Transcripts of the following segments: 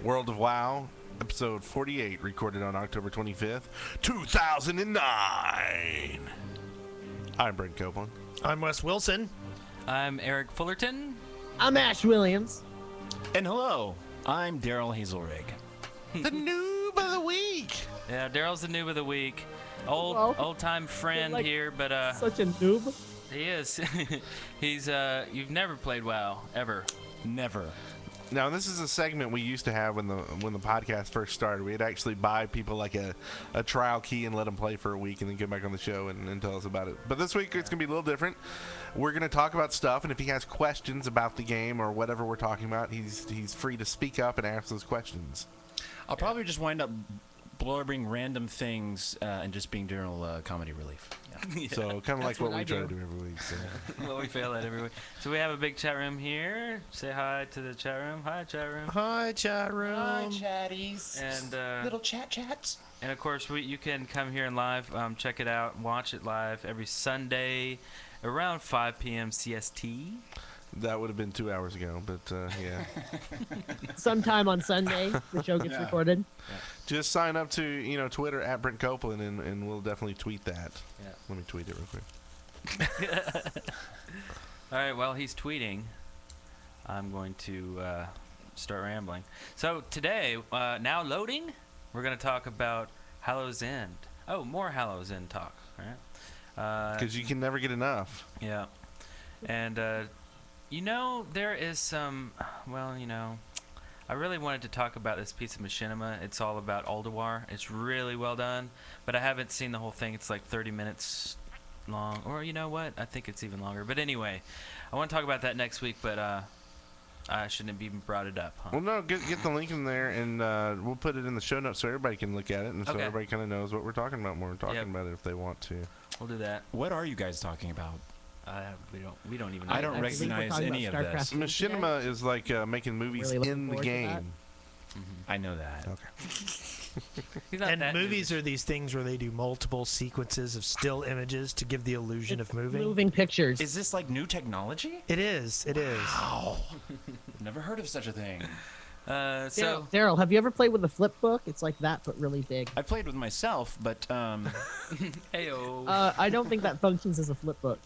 World of WoW, episode 48, recorded on October 25th, 2009. I'm Brent Copeland. I'm Wes Wilson. I'm Eric Fullerton. I'm Ash Williams. And hello, I'm Darrell Hazelrig. The noob of the week. Yeah, Darrell's the noob of the week. Old-time friend like here, but Such a noob. he is. He's you've never played WoW ever. Never. Now, this is a segment we used to have when the podcast first started. We'd actually buy people like a trial key and let them play for a week and then get back on the show and tell us about it. But this week, it's going to be a little different. We're going to talk about stuff, and if he has questions about the game or whatever we're talking about, he's free to speak up and ask those questions. I'll probably just wind up blurbing random things and just being general comedy relief. Yeah. So kind of like what we try to do every week. So. Well, we fail at every week. So we have a big chat room here. Say hi to the chat room. Hi, chat room. Hi, chat room. Hi, chatties. And little chats. And of course, you can come here and live, check it out, watch it live every Sunday around 5 p.m. CST. That would have been 2 hours ago, but yeah. Sometime on Sunday, the show gets recorded. Yeah. Just sign up to Twitter at Brent Copeland, and we'll definitely tweet that. Yeah. Let me tweet it real quick. All right, while he's tweeting, I'm going to start rambling. So today, now loading, we're going to talk about Hallow's End. Oh, more Hallow's End talk, right? Because you can never get enough. Yeah. And, there is some, I really wanted to talk about this piece of machinima. It's all about Ulduar. It's really well done, but I haven't seen the whole thing. It's like 30 minutes long, or you know what? I think it's even longer. But anyway, I want to talk about that next week, but I shouldn't have even brought it up. Huh? Well, no, get the link in there, and we'll put it in the show notes so everybody can look at it, and so everybody kind of knows what we're talking about when we're talking about it if they want to. We'll do that. What are you guys talking about? We don't even know. I don't recognize any of this. Machinima is like making movies Really in the game. I know that. Okay. And movies are these things where they do multiple sequences of still images to give the illusion of moving. Moving pictures. Is this like new technology? It is. It is. Wow. Never heard of such a thing. So Darrell, have you ever played with a flip book? It's like that, but really big. I played with myself, but Heyo. I don't think that functions as a flip book.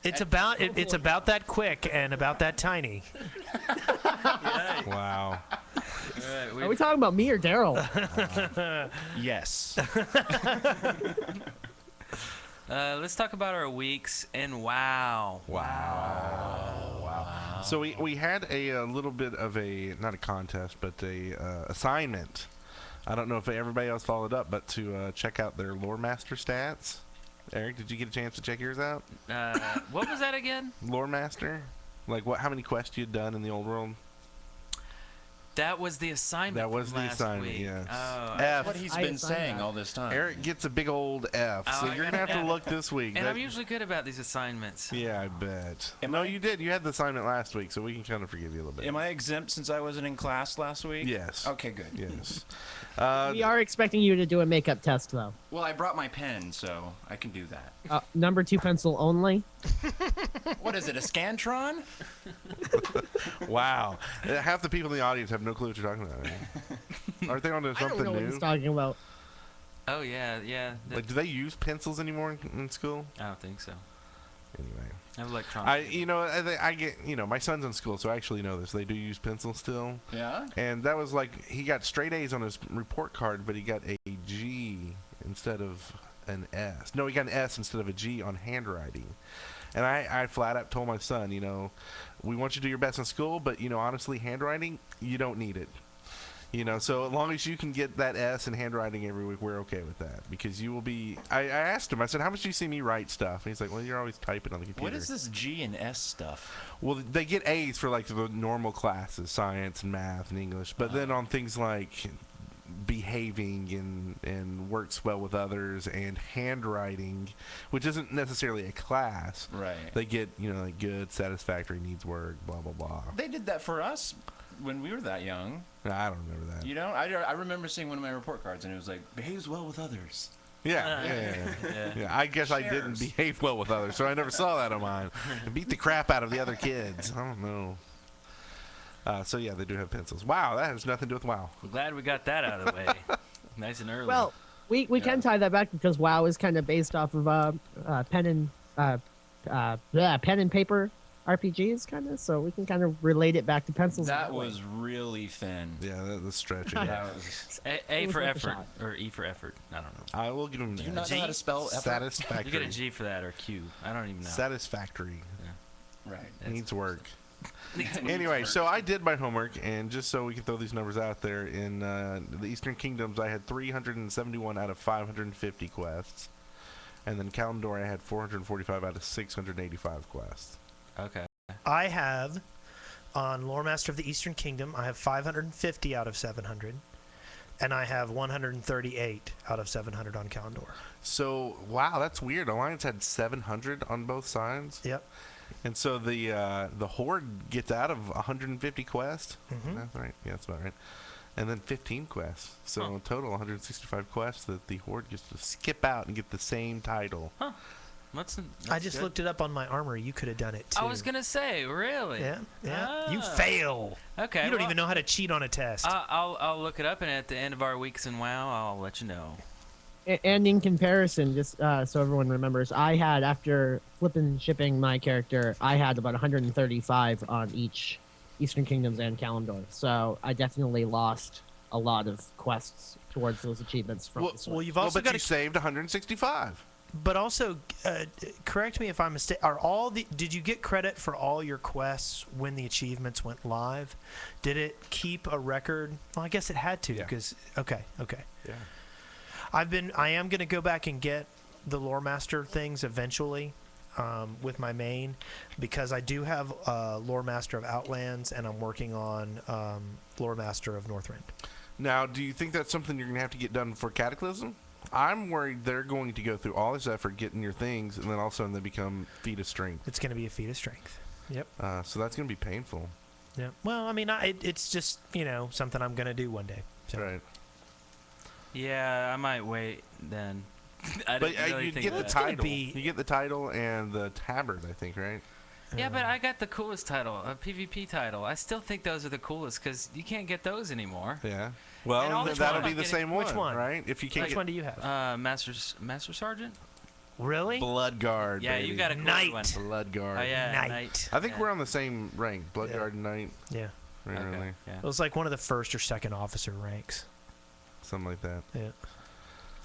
It's about that quick and about that tiny. Wow. All right, Are we talking about me or Darrell? yes. Let's talk about our weeks in WoW. Wow. So we had a little bit of not a contest, but a assignment. I don't know if everybody else followed up, but to check out their Lore Master stats. Eric, did you get a chance to check yours out? What was that again? Lore Master? Like how many quests you had done in the old world? That was the assignment. That was from the last assignment, week. yes. Oh, F. That's what he's I been assigned saying that. all this time. Eric gets a big old F, so you're going to have to look this week. and I'm usually good about these assignments. Yeah, I bet. Am I? You did. You had the assignment last week, so we can kind of forgive you a little bit. Am I exempt since I wasn't in class last week? Yes. Okay, good. Yes. We are expecting you to do a makeup test, though. Well, I brought my pen, so I can do that. Number 2 pencil only. What is it, a Scantron? Wow. Half the people in the audience have no clue what you're talking about. Right? Aren't they on to I something don't know what new? he's talking about. Oh yeah. Like, do they use pencils anymore in school? I don't think so. Anyway. I have electronics. I get, my son's in school, so I actually know this. They do use pencils still. Yeah? And that was like, he got straight A's on his report card, but he got a G instead of an S. No, he got an S instead of a G on handwriting. And I flat out told my son, we want you to do your best in school, but, honestly, handwriting, you don't need it. So as long as you can get that S in handwriting every week, we're okay with that. Because you will be... I asked him, I said, how much do you see me write stuff? And he's like, well, you're always typing on the computer. What is this G and S stuff? Well, they get A's for, like, the normal classes, science and math and English. But then on things like behaving and works well with others and handwriting, which isn't necessarily a class. Right. They get, like good, satisfactory, needs work, blah, blah, blah. They did that for us when we were that young. I don't remember that. You know, I remember seeing one of my report cards, and it was like, behaves well with others. Yeah. I guess I didn't behave well with others, so I never saw that on mine. I beat the crap out of the other kids. I don't know. So yeah, they do have pencils. Wow, that has nothing to do with WoW. I'm glad we got that out of the way. Nice and early. Well, we can tie that back because WoW is kind of based off of pen and paper RPGs, kind of. So we can kind of relate it back to pencils. That was really thin. Yeah, that's stretching. That was, A It was for worth a effort shot. or E for effort. I don't know. I will give him do you that. not know how to spell effort? Satisfactory. You get a G for that or Q. I don't even know. Satisfactory. Right. Needs work. Anyway, so I did my homework, and just so we can throw these numbers out there, in the Eastern Kingdoms, I had 371 out of 550 quests, and then Kalimdor, I had 445 out of 685 quests. Okay. I have, on Lore Master of the Eastern Kingdom, I have 550 out of 700, and I have 138 out of 700 on Kalimdor. So, wow, that's weird. Alliance had 700 on both sides. Yep. And so the Horde gets out of 150 quests. Mhm. That's right. Yeah, that's about right. And then 15 quests. So in total, 165 quests that the Horde gets to skip out and get the same title. That's I just good. looked it up on my armor. You could have done it too. I was gonna say, really? Yeah, yeah. You Ah. fail. Okay. You don't even know how to cheat on a test. I'll look it up, and at the end of our weeks in WoW, I'll let you know. And in comparison, just so everyone remembers, I had, after flipping shipping my character, I had about 135 on each Eastern Kingdoms and Kalimdor. So I definitely lost a lot of quests towards those achievements from the source. well, you've also but got you to. saved 165. But also, correct me if I'm mistaken. Did you get credit for all your quests when the achievements went live? Did it keep a record? Well, I guess it had to, Yeah. because okay. Yeah. I am going to go back and get the Lore Master things eventually with my main, because I do have Lore Master of Outlands, and I'm working on Lore Master of Northrend. Now, do you think that's something you're going to have to get done for Cataclysm? I'm worried they're going to go through all this effort getting your things, and then all of a sudden they become feat of strength. It's going to be a feat of strength. Yep. So that's going to be painful. Yeah. Well, I mean, it's just something I'm going to do one day. So. Right. Yeah, I might wait then. I But didn't really you think get of the that. title. be- You get the title and the tabard, I think, right? Yeah, but I got the coolest title, a PvP title. I still think those are the coolest because you can't get those anymore. Yeah. And Well, all then the that'll time be I'm the getting- same one, which one? right? If you can't Which get one do you have? Master Sergeant. Really? Bloodguard, Yeah, baby. you got a cool Knight. one. Bloodguard. Oh yeah, Knight. I think yeah. we're on the same rank. Bloodguard and Knight. Yeah. Right, Okay, really. yeah. It was like one of the first or second officer ranks. Something like that. Yeah.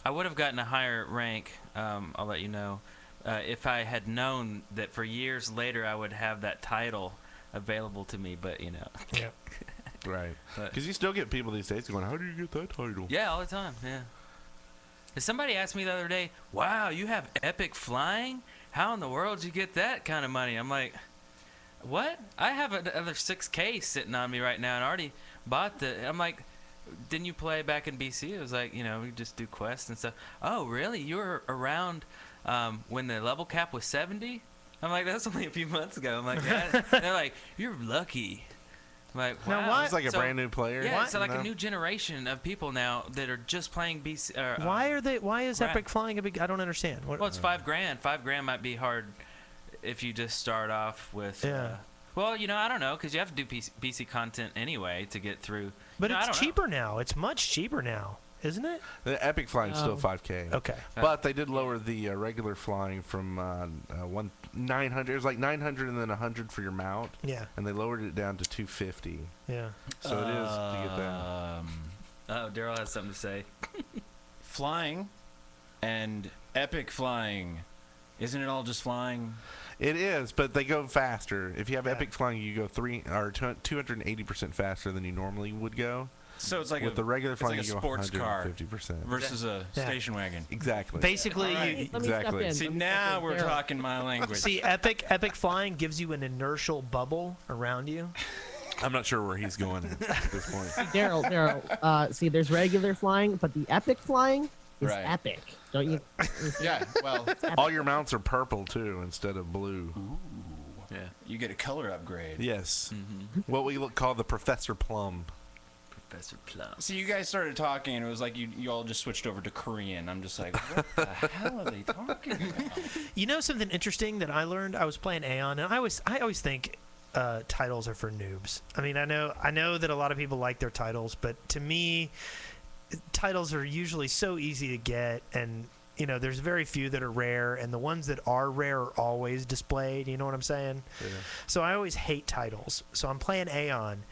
I would have gotten a higher rank. I'll let you know. If I had known that for years later I would have that title available to me, but Yeah. Right. But- Because you still get people these days going, how do you get that title? Yeah, all the time. Yeah. And somebody asked me the other day, "Wow, you have epic flying? How in the world did you get that kind of money?" I'm like, "What? I have another 6K sitting on me right now, and I already bought the." I'm like, "Didn't you play back in BC?" It was like, we just do quests and stuff. Oh, really? You were around when the level cap was 70? I'm like, that's only a few months ago. I'm like, yeah. They're like, "You're lucky." I'm like, Now, wow. why- It's like a So- brand new player. Yeah, so you like know? a new generation of people now that are just playing BC. Why is crap. epic flying a big? I don't understand. What, Well, it's $5,000. $5,000 might be hard if you just start off with. Yeah. Well, I don't know, because you have to do PC content anyway to get through. but I it's don't know. cheaper now. It's much cheaper now, isn't it? The epic flying is still 5K. Okay. But they did lower the regular flying from 900. It was like 900 and then 100 for your mount. Yeah. And they lowered it down to 250. Yeah. So it is to get that. Oh, Darrell has something to say. Flying and epic flying. Isn't it all just flying? It is, but they go faster. If you have Yeah. epic flying, you go 280% faster than you normally would go. So it's like With the regular it's flying, like a you go sports car 150%. versus a Yeah. station wagon. Exactly. Basically, Alright. you, Let me step Exactly. in. See, Let me now step in. we're Darrell. talking my language. see, epic flying gives you an inertial bubble around you. I'm not sure where he's going at this point. Darrell, see, there's regular flying, but the epic flying is Right. epic. Don't you? Yeah, well, All your mounts are purple, too, instead of blue. Yeah. you get a color upgrade. Yes. Mm-hmm. What we call the Professor Plum. Professor Plum. So you guys started talking, and it was like you all just switched over to Korean. I'm just like, what the hell are they talking about? You know something interesting that I learned? I was playing Aeon, and I always think titles are for noobs. I mean, I know that a lot of people like their titles, but to me, titles are usually so easy to get, and there's very few that are rare, and the ones that are rare are always displayed. You know what I'm saying? Yeah. So I always hate titles. So I'm playing Aeon,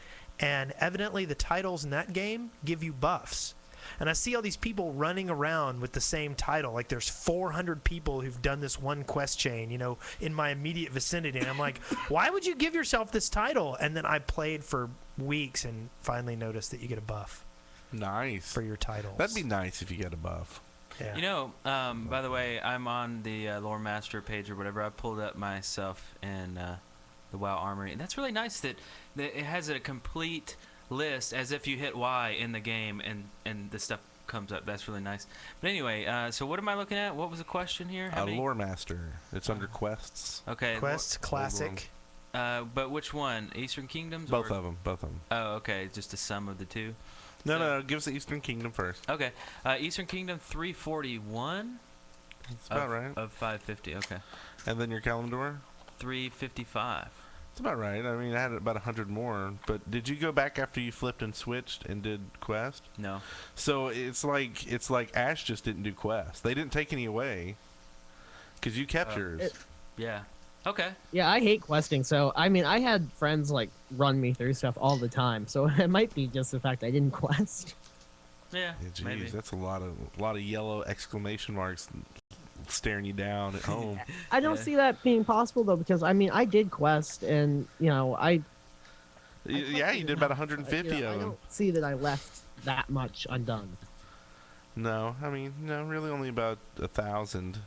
and evidently the titles in that game give you buffs. And I see all these people running around with the same title. Like there's 400 people who've done this one quest chain, in my immediate vicinity. And I'm like, why would you give yourself this title? And then I played for weeks and finally noticed that you get a buff. Nice. For your titles. That'd be nice if you get a buff. Yeah. By the way, I'm on the Lore Master page or whatever. I pulled up myself in the WoW Armory. And that's really nice that it has a complete list as if you hit Y in the game and the stuff comes up. That's really nice. But anyway, so what am I looking at? What was the question here? Lore Master. It's under quests. Okay. Quests, classic. But which one? Eastern Kingdoms? Both of them. Oh, okay. Just a sum of the two. No. Give us the Eastern Kingdom first. Okay. Eastern Kingdom 341. That's about right. Of 550. Okay. And then your Kalimdor? 355. That's about right. I mean, I had about 100 more. But did you go back after you flipped and switched and did quest? No. So it's like Ash just didn't do quest. They didn't take any away because you kept yours. Yeah. Okay. Yeah, I hate questing. So I mean, I had friends run me through stuff all the time. So it might be just the fact I didn't quest. Yeah. Maybe. That's a lot of yellow exclamation marks staring you down at home. I don't see that being possible though, because I mean, I did quest, and Yeah, you did about 150 of them. I don't see that I left that much undone. No, I mean, really only about 1,000.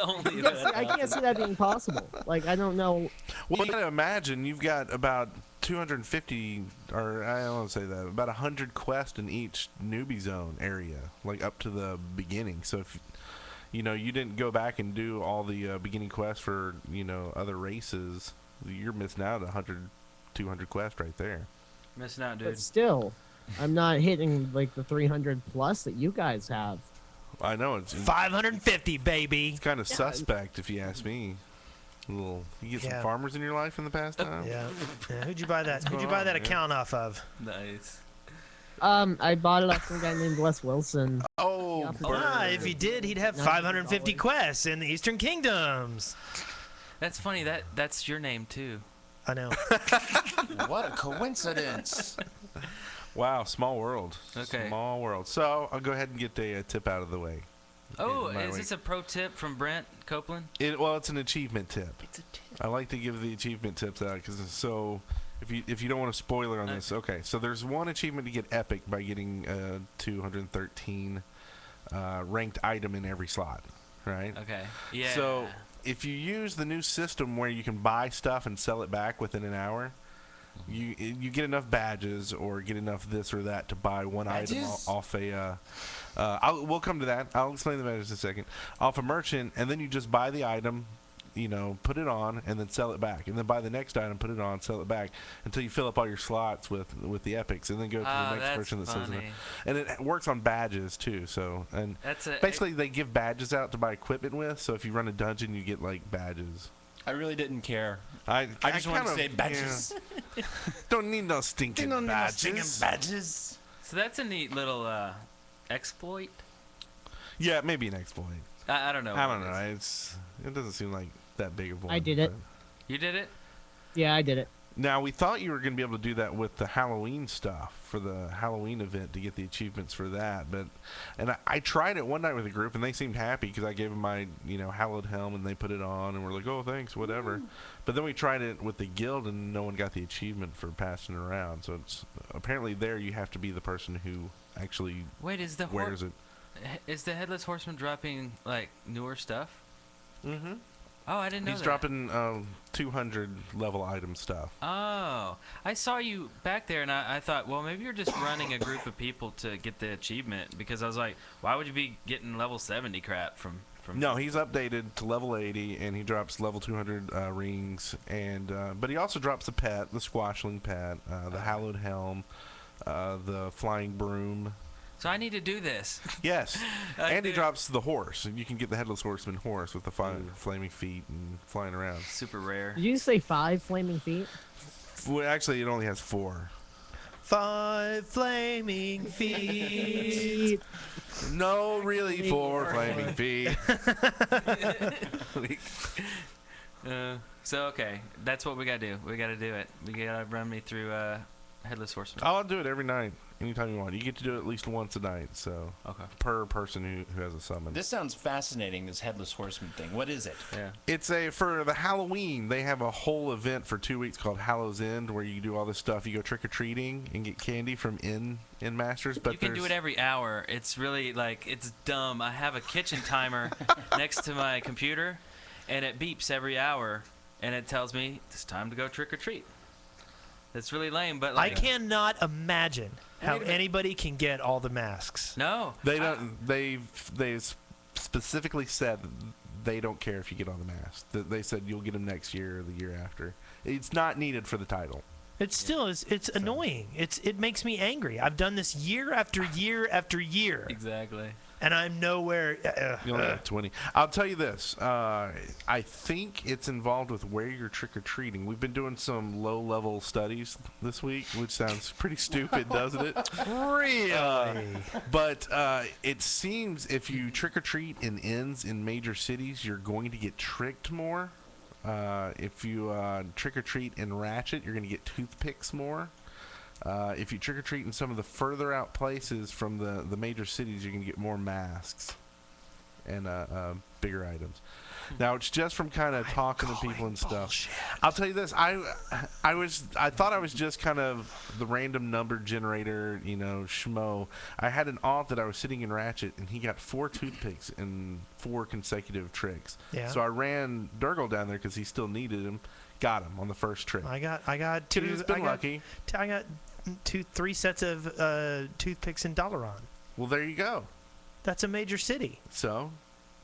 Only I can't see that being possible. I don't know. Well, you gotta imagine you've got about 250, or I don't want to say that, about 100 quests in each newbie zone area, up to the beginning. So if you didn't go back and do all the beginning quests for other races, you're missing out 100, 200 quests right there. Missing out, dude. But still, I'm not hitting the 300 plus that you guys have. I know it's 550, baby. It's kind of suspect if you ask me. You get some farmers in your life in the past time? Yeah. Who'd you buy that? Who'd you buy that account off of? Nice. I bought it off some guy named Wes Wilson. Oh, if he did, he'd have 550 quests in the Eastern Kingdoms. That's funny. That's your name too. I know. What a coincidence. Wow, small world. Okay. Small world. So I'll go ahead and get a tip out of the way. Oh, is this a pro tip from Brent Copeland? It's an achievement tip. It's a tip. I like to give the achievement tips out because if you don't want a spoiler on this, okay. So there's one achievement to get epic by getting 213 ranked item in every slot, right? Okay. Yeah. So if you use the new system where you can buy stuff and sell it back within an hour, you get enough badges or get enough this or that to buy one item off a we'll come to that. I'll explain the badges in a second. Off a merchant, and then you just buy the item, put it on, and then sell it back, and then buy the next item, put it on, sell it back until you fill up all your slots with the epics, and then go to the next person that sells it. And it works on badges too. So basically they give badges out to buy equipment with. So if you run a dungeon, you get badges. I really didn't care. I just wanted to say badges. Yeah. Don't need no stinking badges. So that's a neat little exploit. Yeah, maybe an exploit. I don't know. I don't know. It doesn't seem like that big of one. I did it. You did it? Yeah, I did it. Now, we thought you were going to be able to do that with the Halloween stuff for the Halloween event to get the achievements for that. And I tried it one night with a group, and they seemed happy because I gave them my, hallowed helm, and they put it on, and we're like, oh, thanks, whatever. But then we tried it with the guild, and no one got the achievement for passing it around. So it's apparently there you have to be the person who actually wears it. Is the Headless Horseman dropping, newer stuff? Mm-hmm. Oh, I didn't know He's that. dropping 200 level item stuff. Oh, I saw you back there, and I thought, well, maybe you're just running a group of people to get the achievement, because I was like, why would you be getting level 70 crap from No, he's updated to level 80, and he drops level 200 rings, and but he also drops the pet, the squashling pet, the hallowed helm, the flying broom. So I need to do this. Yes. I And he do. drops the horse, and you can get the headless horseman horse with the flaming feet and flying around. Super rare. Did you say 5 flaming feet? Well, actually, it only has 4. 5 flaming feet. No, really, 4 flaming feet. So okay, that's what we gotta do. We gotta do it. We gotta run me through Headless Horseman. I'll do it every night, anytime you want. You get to do it at least once a night, so Okay. per person who has a summon. This sounds fascinating, this Headless Horseman thing. What is it? Yeah. It's for the Halloween. They have a whole event for 2 weeks called Hallow's End, where you do all this stuff. You go trick or treating and get candy from in masters. But You can do there's- it every hour. It's really it's dumb. I have a kitchen timer next to my computer, and it beeps every hour, and it tells me it's time to go trick or treat. It's really lame, but I cannot imagine how Wait a minute. anybody can get all the masks. No, They don't. They specifically said they don't care if you get on the mask. They said you'll get them next year or the year after. It's not needed for the title. It still is. It's annoying. It makes me angry. I've done this year after year after year, exactly. and I'm nowhere. You only have 20. I'll tell you this. I think it's involved with where you're trick-or-treating. We've been doing some low-level studies this week, which sounds pretty stupid, doesn't it? Really? But it seems if you trick-or-treat in inns in major cities, you're going to get tricked more. If you trick-or-treat in Ratchet, you're going to get toothpicks more. If you trick-or-treat in some of the further out places from the major cities, you can get more masks and bigger items. Now, it's just from kind of talking to people and stuff. I'll tell you this. I thought I was just kind of the random number generator, schmo. I had an alt that I was sitting in Ratchet, and he got 4 toothpicks in 4 consecutive tricks. Yeah. So I ran Durgle down there because he still needed him. Got him on the first trick. I got Could 2. have been lucky. I got 3 sets of toothpicks in Dalaran. Well, there you go. That's a major city. So,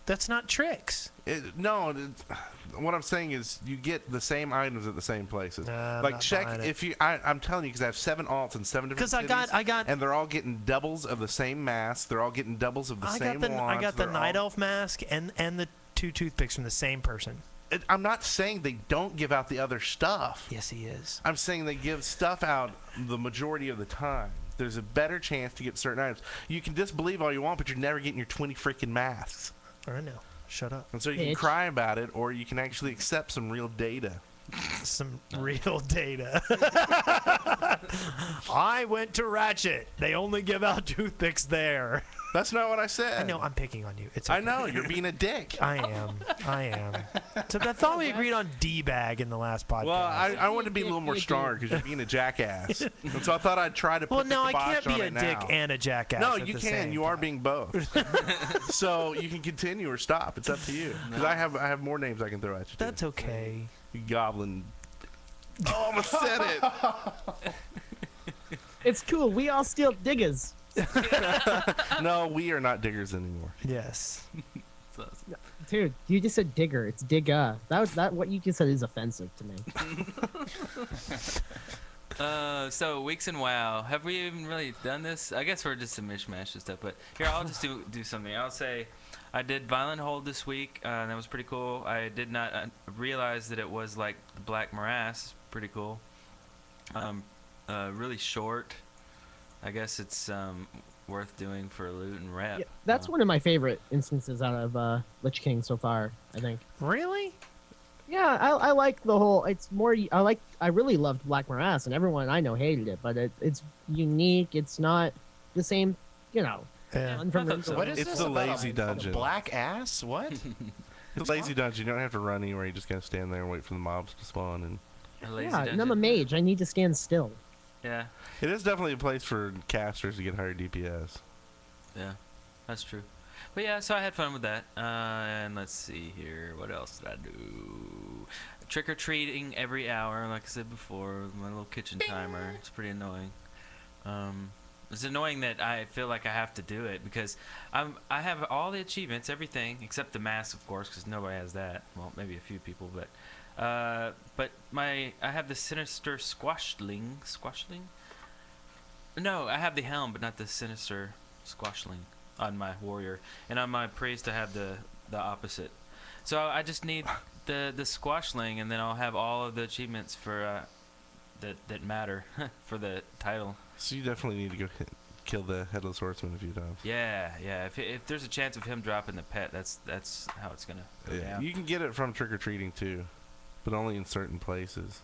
That's not tricks. what I'm saying is you get the same items at the same places. I'm Like not check buying it. if you. I'm telling you because I have 7 alts in 7 different Because cities. I got and they're all getting doubles of the same mask. They're all getting doubles of the same wands. I got the They're night all- elf mask and the 2 toothpicks from the same person. I'm not saying they don't give out the other stuff. Yes, he is. I'm saying they give stuff out the majority of the time. There's a better chance to get certain items. You can disbelieve all you want, but you're never getting your 20 freaking masks. I know. Shut up. And so you can Bitch. cry about it, or you can actually accept some real data. Some real data. I went to Ratchet. They only give out toothpicks there. That's not what I said. I know. I'm picking on you. It's I okay. know, you're being a dick. I am. So I thought we agreed on D-bag in the last podcast. Well, I want to be a little more stronger because you're being a jackass. And so I thought I'd try to put well, the no, I kibosh can't be on a it dick now. and a jackass. No, at you the can. same You are time. being both. So you can continue or stop. It's up to you. Because I have more names I can throw at you. too. That's okay. You goblin. Oh, I almost said it. It's cool. We all steal diggers. No, we are not diggers anymore. Yes. Dude, you just said digger. It's digga. That what you just said is offensive to me. So weeks in WoW. Have we even really done this? I guess we're just a mishmash of stuff. But here, I'll just do something. I'll say I did Violent Hold this week. And that was pretty cool. I did not realize that it was like the Black Morass. Pretty cool. Really short. I guess it's worth doing for loot and rep. Yeah, that's one of my favorite instances out of Lich King so far, I think. Really? Yeah, I like the whole. It's more. I really loved Black Morass, and everyone I know hated it. But it's unique. It's not the same. Yeah. Fun from I thought so. What is It's this the about lazy a dungeon. black ass? What? It's a lazy dungeon. You don't have to run anywhere. You just gotta stand there and wait for the mobs to spawn. And A lazy Yeah, and I'm a dungeon. mage. I need to stand still. Yeah, it is definitely a place for casters to get higher DPS. yeah, that's true. But yeah, so I had fun with that. And let's see here, what else did I do? Trick or treating every hour, like I said before, with my little kitchen timer. It's pretty annoying. It's annoying that I feel like I have to do it because I have all the achievements, everything except the mask, of course, because nobody has that. Well, maybe a few people, but I have the sinister squashling. No, I have the helm, but not the sinister squashling on my warrior, and on my priest I have the opposite. So I just need the squashling, and then I'll have all of the achievements for that matter for the title. So you definitely need to go kill the headless horseman a few times. Yeah. If there's a chance of him dropping the pet, that's how it's gonna go down. You can get it from trick or treating too, but only in certain places.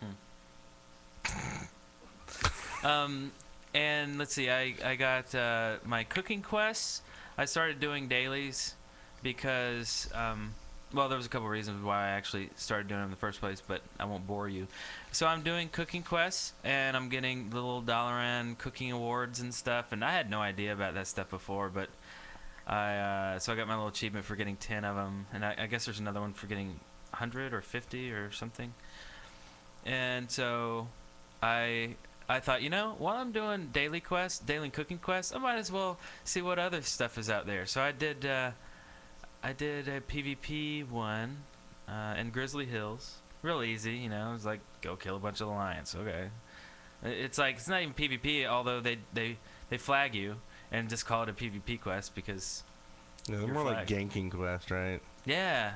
And let's see, I got my cooking quests. I started doing dailies because well, there was a couple reasons why I actually started doing them in the first place, but I won't bore you. So I'm doing cooking quests, and I'm getting the little Dalaran cooking awards and stuff, and I had no idea about that stuff before, but so I got my little achievement for getting 10 of them, and I guess there's another one for getting 100 or 50 or something. And so I thought, while I'm doing daily cooking quests, I might as well see what other stuff is out there. So I did a PvP one in Grizzly Hills. Real easy, it was like, go kill a bunch of lions. Okay. It's like, it's not even PvP, although they flag you and just call it a PvP quest because Yeah, they're you're more like flagged. ganking quest, right? Yeah.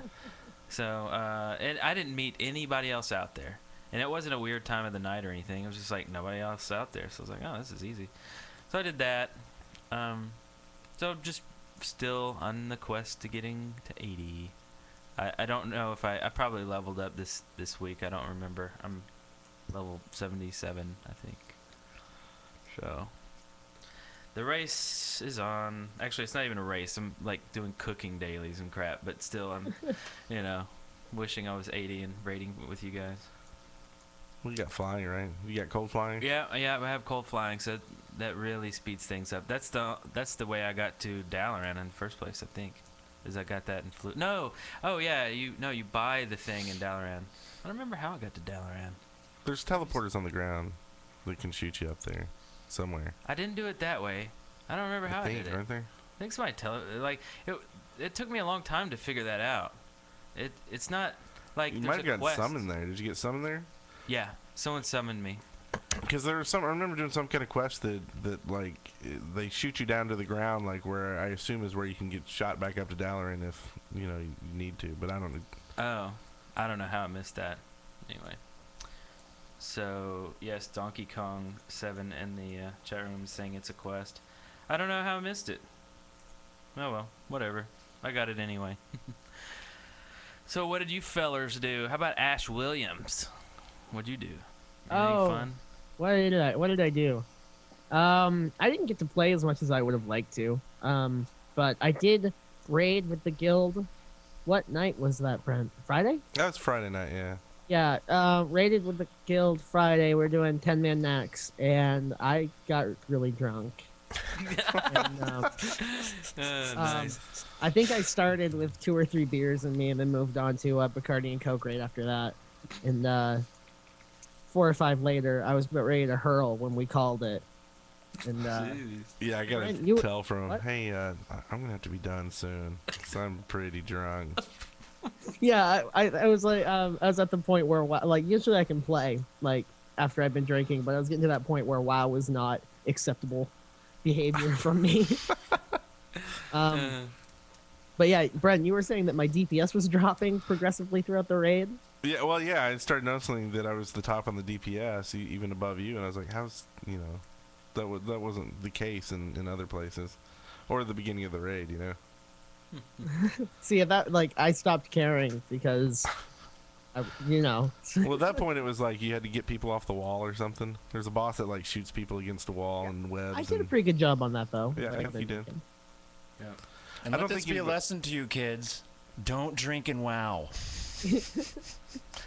So, and I didn't meet anybody else out there. And it wasn't a weird time of the night or anything. It was just like nobody else out there. So I was like, oh, this is easy. So I did that. So just still on the quest to getting to 80. I don't know if I probably leveled up this week. I don't remember. I'm level 77, I think. So the race is on. Actually, it's not even a race. I'm like doing cooking dailies and crap, but still I'm wishing I was 80 and raiding with you guys. Well, you got flying, right? You got cold flying? Yeah, I have cold flying, so that really speeds things up. That's the way I got to Dalaran in the first place, I think. Is I got that in Flu. No, oh yeah, you buy the thing in Dalaran. I don't remember how I got to Dalaran. There's teleporters on the ground that can shoot you up there somewhere. I didn't do it that way. I don't remember how I did it. Aren't there? I think somebody it took me a long time to figure that out. It's not like You there's might have a gotten quest. summoned there. Did you get summoned there? Yeah, someone summoned me. Because there was some. I remember doing some kind of quest that like they shoot you down to the ground, like where I assume is where you can get shot back up to Dalaran if you need to. But I don't. Oh, I don't know how I missed that. Anyway. So yes, Donkey Kong 7 in the chat room is saying it's a quest. I don't know how I missed it. Oh well, whatever. I got it anyway. So what did you fellers do? How about Ash Williams? What'd you do? Anything fun? What did I do? I didn't get to play as much as I would have liked to. But I did raid with the guild. What night was that, Brent? Friday? That was Friday night, yeah. Yeah, raided with the guild Friday. We're doing 10-man necks, and I got really drunk. And, Nice. I think I started with 2 or 3 beers in me, and then moved on to Bacardi and Coke right after that. And 4 or 5 later, I was about ready to hurl when we called it. And Yeah, I gotta Brent, tell from what? hey, I'm gonna have to be done soon, 'cause I'm pretty drunk. yeah, I was like, I was at the point where like usually I can play like after I've been drinking, but I was getting to that point where WoW was not acceptable behavior from me. But yeah, Brent, you were saying that my DPS was dropping progressively throughout the raid. Yeah, well, yeah, I started noticing that I was the top on the DPS, even above you, and I was like, how's that wasn't the case in other places, or the beginning of the raid, See, at that like I stopped caring because, Well, at that point, it was like you had to get people off the wall or something. There's a boss that like shoots people against a wall and webs. I did a and, pretty good job on that though. Yeah, I Like, think I've been you did. drinking. Yeah. I And don't let think this be you- a lesson to you kids. Don't drink and WoW.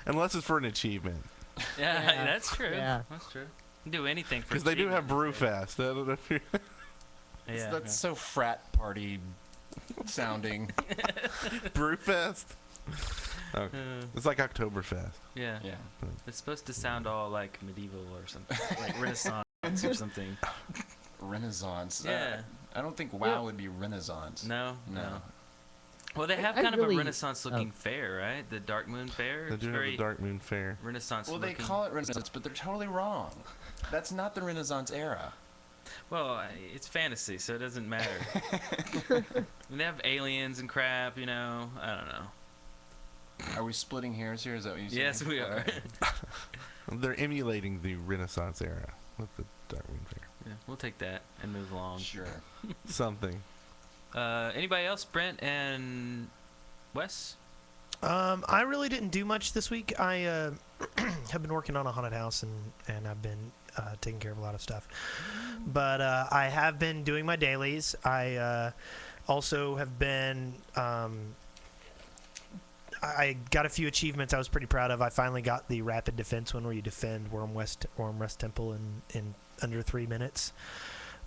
unless it's for an achievement, Yeah, that's true. Yeah. That's true. You can do anything for because they do have achievement. Brewfest. I don't know if you Yeah. That's so frat party sounding. Brewfest. Okay. It's like Oktoberfest. Yeah. Yeah. It's supposed to sound all like medieval or something, like Renaissance or something. Renaissance. Yeah. I don't think WoW would be Renaissance. No. No. Well, they have I kind of really- a Renaissance-looking fair, right? The Dark Moon Fair. They It's do have very the Dark Moon Fair. Renaissance. Well, they call it Renaissance, but they're totally wrong. That's not the Renaissance era. Well, it's fantasy, so it doesn't matter. They have aliens and crap, I don't know. Are we splitting hairs here? Is that what you said? Yes, we are. They're emulating the Renaissance era with the Darkwing Fair. Yeah, we'll take that and move along. Sure. Something. Anybody else? Brent and Wes? I really didn't do much this week. I have been working on a haunted house and I've been taking care of a lot of stuff. But I have been doing my dailies. I also have been. I got a few achievements I was pretty proud of. I finally got the rapid defense one where you defend Wormrest Temple in under 3 minutes.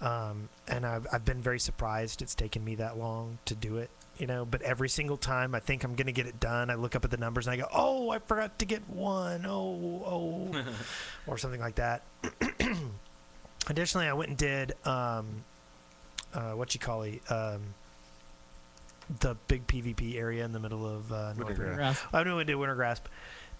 And I've been very surprised it's taken me that long to do it. But every single time I think I'm going to get it done, I look up at the numbers and I go, oh, I forgot to get one. Oh. Or something like that. Additionally, I went and did, the big PvP area in the middle of Northern. I went and did Winter Grasp.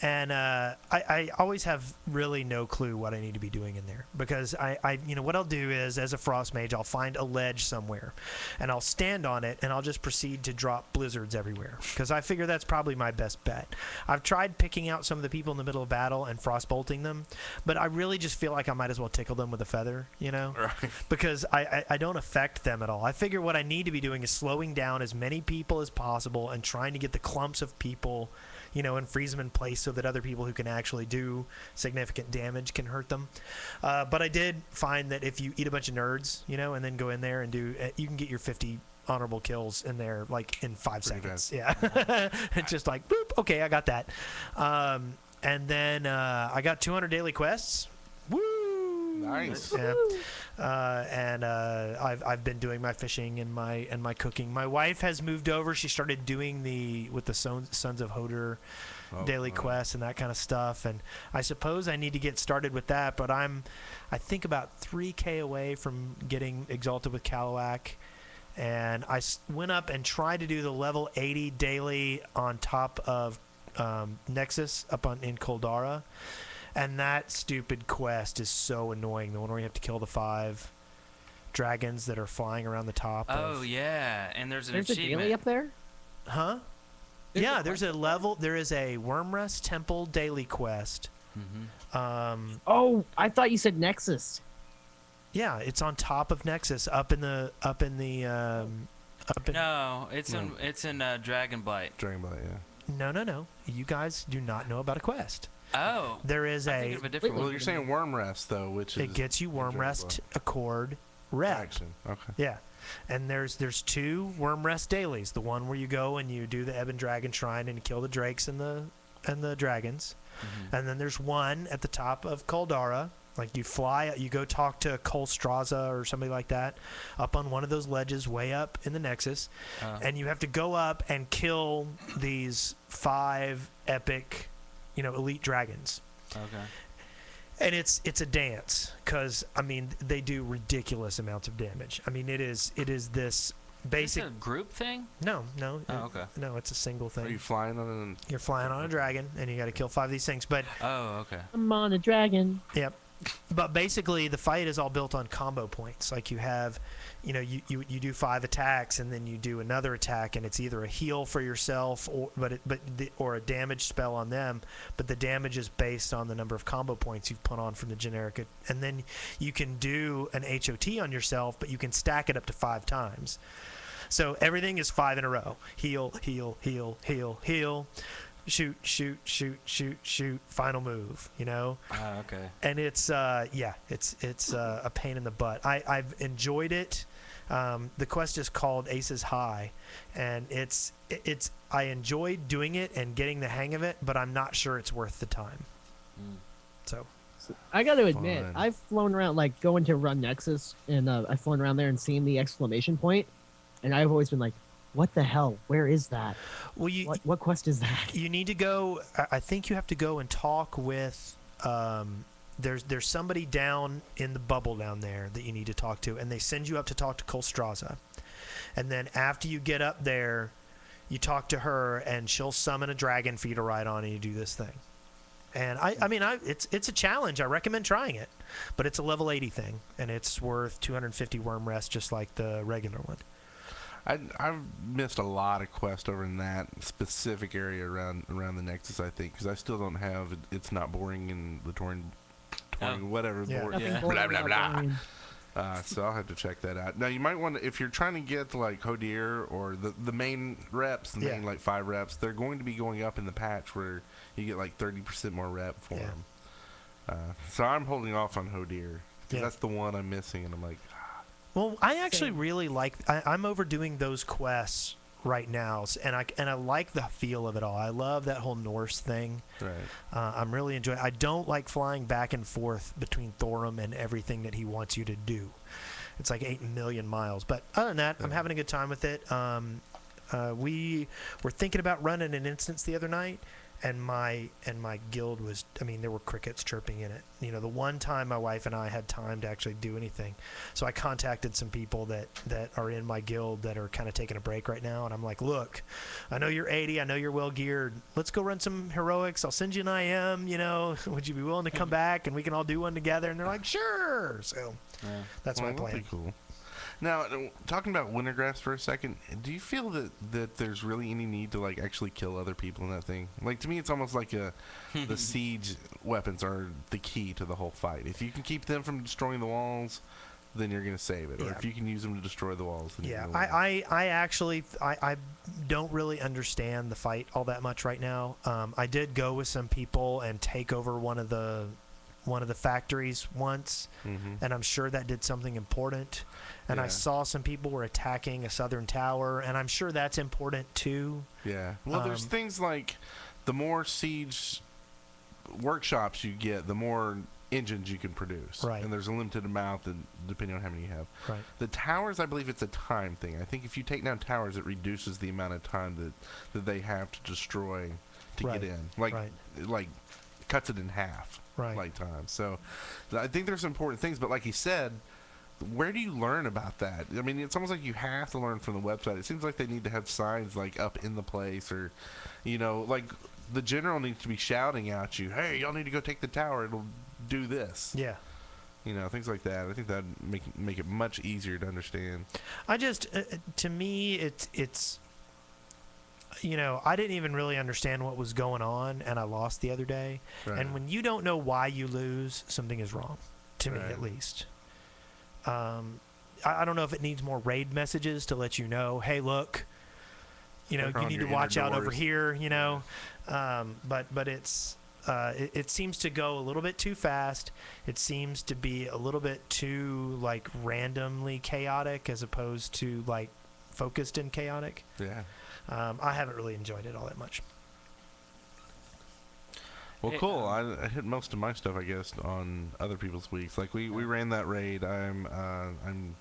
And I always have really no clue what I need to be doing in there because I what I'll do is as a frost mage I'll find a ledge somewhere and I'll stand on it and I'll just proceed to drop blizzards everywhere because I figure that's probably my best bet. I've tried picking out some of the people in the middle of battle and frost bolting them, but I really just feel like I might as well tickle them with a feather, Right. because I don't affect them at all. I figure what I need to be doing is slowing down as many people as possible and trying to get the clumps of people and freeze them in place so that other people who can actually do significant damage can hurt them. But I did find that if you eat a bunch of nerds, and then go in there and you can get your 50 honorable kills in there like in 5 seconds. Yeah. It's just like, boop, okay, I got that. And then I got 200 daily quests. Woo! Nice. Yeah. And I've been doing my fishing and my cooking. My wife has moved over. She started doing with the Sons of Hodor daily quests and that kind of stuff. And I suppose I need to get started with that. But I think about 3K away from getting exalted with Kalawak. And I went up and tried to do the level 80 daily on top of Nexus up in Koldara. And that stupid quest is so annoying. The one where you have to kill the 5 dragons that are flying around the top. Oh, yeah. And there's an There's a achievement. daily up there? Huh? Yeah, there's a level. There is a Wormrest Temple daily quest. Mm-hmm. Oh, I thought you said Nexus. Yeah, it's on top of Nexus, up in. No, it's in Dragonblight. Dragonblight, yeah. No. You guys do not know about a quest. Oh. There is I'm thinking of a different Well, one. you're saying Wormrest, though, which is... It gets you Wormrest Accord Rep. Action. Okay. Yeah. And there's 2 Wormrest dailies. The one where you go and you do the Ebon Dragon Shrine and you kill the drakes and the dragons. Mm-hmm. And then there's one at the top of Koldara. Like you go talk to Cole Straza or somebody like that up on one of those ledges way up in the Nexus. And you have to go up and kill these 5 epic, elite dragons. Okay. And it's a dance because they do ridiculous amounts of damage. It is this basic. Is this a group thing? No. Oh, okay. No, it's a single thing. Are you flying on You're flying on a dragon and you got to kill 5 of these things. But Oh, okay. I'm on a dragon. yep. But basically, the fight is all built on combo points. Like you have, you do 5 attacks and then you do another attack, and it's either a heal for yourself or a damage spell on them. But the damage is based on the number of combo points you've put on from the generic. And then you can do an HOT on yourself, but you can stack it up to 5 times. So everything is 5 in a row. Heal, heal, heal, heal, heal. Shoot, shoot, shoot, shoot, shoot. Final move, Okay. And it's it's a pain in the butt. I've enjoyed it. The quest is called Aces High, and it's I enjoyed doing it and getting the hang of it, but I'm not sure it's worth the time. So I got to admit, Fun. I've flown around, like going to run Nexus, and I've flown around there and seen the exclamation point, and I've always been like, what the hell? Where is that? well, What quest is that? you need to go. I think you have to go and talk with. There's somebody down in the bubble down there that you need to talk to, and they send you up to talk to Colstraza. And then after you get up there, you talk to her, and she'll summon a dragon for you to ride on, and you do this thing. And I mean, it's a challenge. I recommend trying it, but it's a level 80 thing, and it's worth 250 worm rest, just like the regular one. I've missed a lot of quests over in that specific area around the Nexus, I think, because I still don't have it's not boring in the touring whatever. Yeah. Boring, Nothing blah boring blah about blah. boring. So I'll have to check that out. Now you might want to, if you're trying to get like Hodir or the main reps, the main like 5 reps, they're going to be going up in the patch where you get like 30% more rep for them. So I'm holding off on Hodir because that's the one I'm missing, and I'm like. Well, I actually really like. I'm overdoing those quests right now, and I like the feel of it all. I love that whole Norse thing. Right. I'm really enjoying. I don't like flying back and forth between Thorum and everything that he wants you to do. It's like 8 million miles. But other than that, I'm having a good time with it. We were thinking about running an instance the other night. And my guild was, I mean, there were crickets chirping in it. You know, the one time my wife and I had time to actually do anything. So I contacted some people that are in my guild that are kind of taking a break right now. And I'm like, look, I know you're 80. I know you're well geared. Let's go run some heroics. I'll send you an IM, you know. Would you be willing to come back and we can all do one together? And they're like, sure. So that's my plan. That'd be cool. Now, talking about Wintergrass for a second, do you feel that there's really any need to like actually kill other people in that thing? Like, to me, it's almost like the siege weapons are the key to the whole fight. If you can keep them from destroying the walls, then you're going to save it. Or if you can use them to destroy the walls, then you're gonna win. I actually I don't really understand the fight all that much right now. I did go with some people and take over one of the factories once, and I'm sure that did something important. And I saw some people were attacking a southern tower, and I'm sure that's important too. Yeah. Well, there's things like the more siege workshops you get, the more engines you can produce. Right. And there's a limited amount depending on how many you have. Right. The towers, I believe it's a time thing. I think if you take down towers, it reduces the amount of time that they have to destroy to get in. Like cuts it in half. Like time. So I think there's important things, but like you said, where do you learn about that? I mean, it's almost like you have to learn from the website. It seems like they need to have signs like up in the place, or you know, like the general needs to be shouting at you, hey, y'all need to go take the tower, it'll do this. Yeah. You know, things like that. I think that'd make it much easier to understand. I just to me it's you know, I didn't even really understand what was going on, and I lost the other day. Right. And when you don't know why you lose, something is wrong, to me at least. I don't know if it needs more raid messages to let you know, hey, look, you know, you need to watch out over here, you know. But it's it seems to go a little bit too fast. It seems to be a little bit too like randomly chaotic as opposed to like focused and chaotic. Yeah. I haven't really enjoyed it all that much. Well, cool. I hit most of my stuff, I guess, on other people's weeks. Like we ran that raid. I'm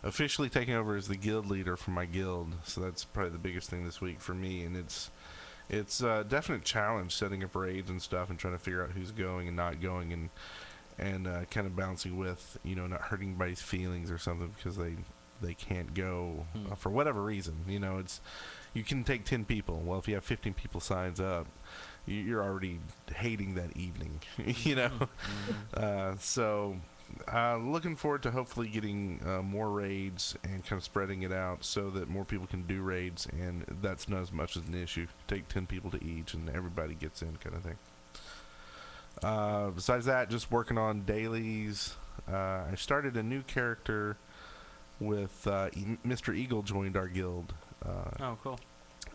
officially taking over as the guild leader for my guild, so that's probably the biggest thing this week for me. And it's a definite challenge setting up raids and stuff, and trying to figure out who's going and not going, and kind of balancing with, you know, not hurting anybody's feelings or something because they can't go for whatever reason. You know, you can take 10 people. Well, if you have 15 people signs up, you're already hating that evening, you know. So looking forward to hopefully getting more raids and kind of spreading it out so that more people can do raids, and that's not as much as an issue. Take 10 people to each and everybody gets in, kind of thing. Besides that, just working on dailies. I started a new character with Mr. Eagle joined our guild. Oh, cool.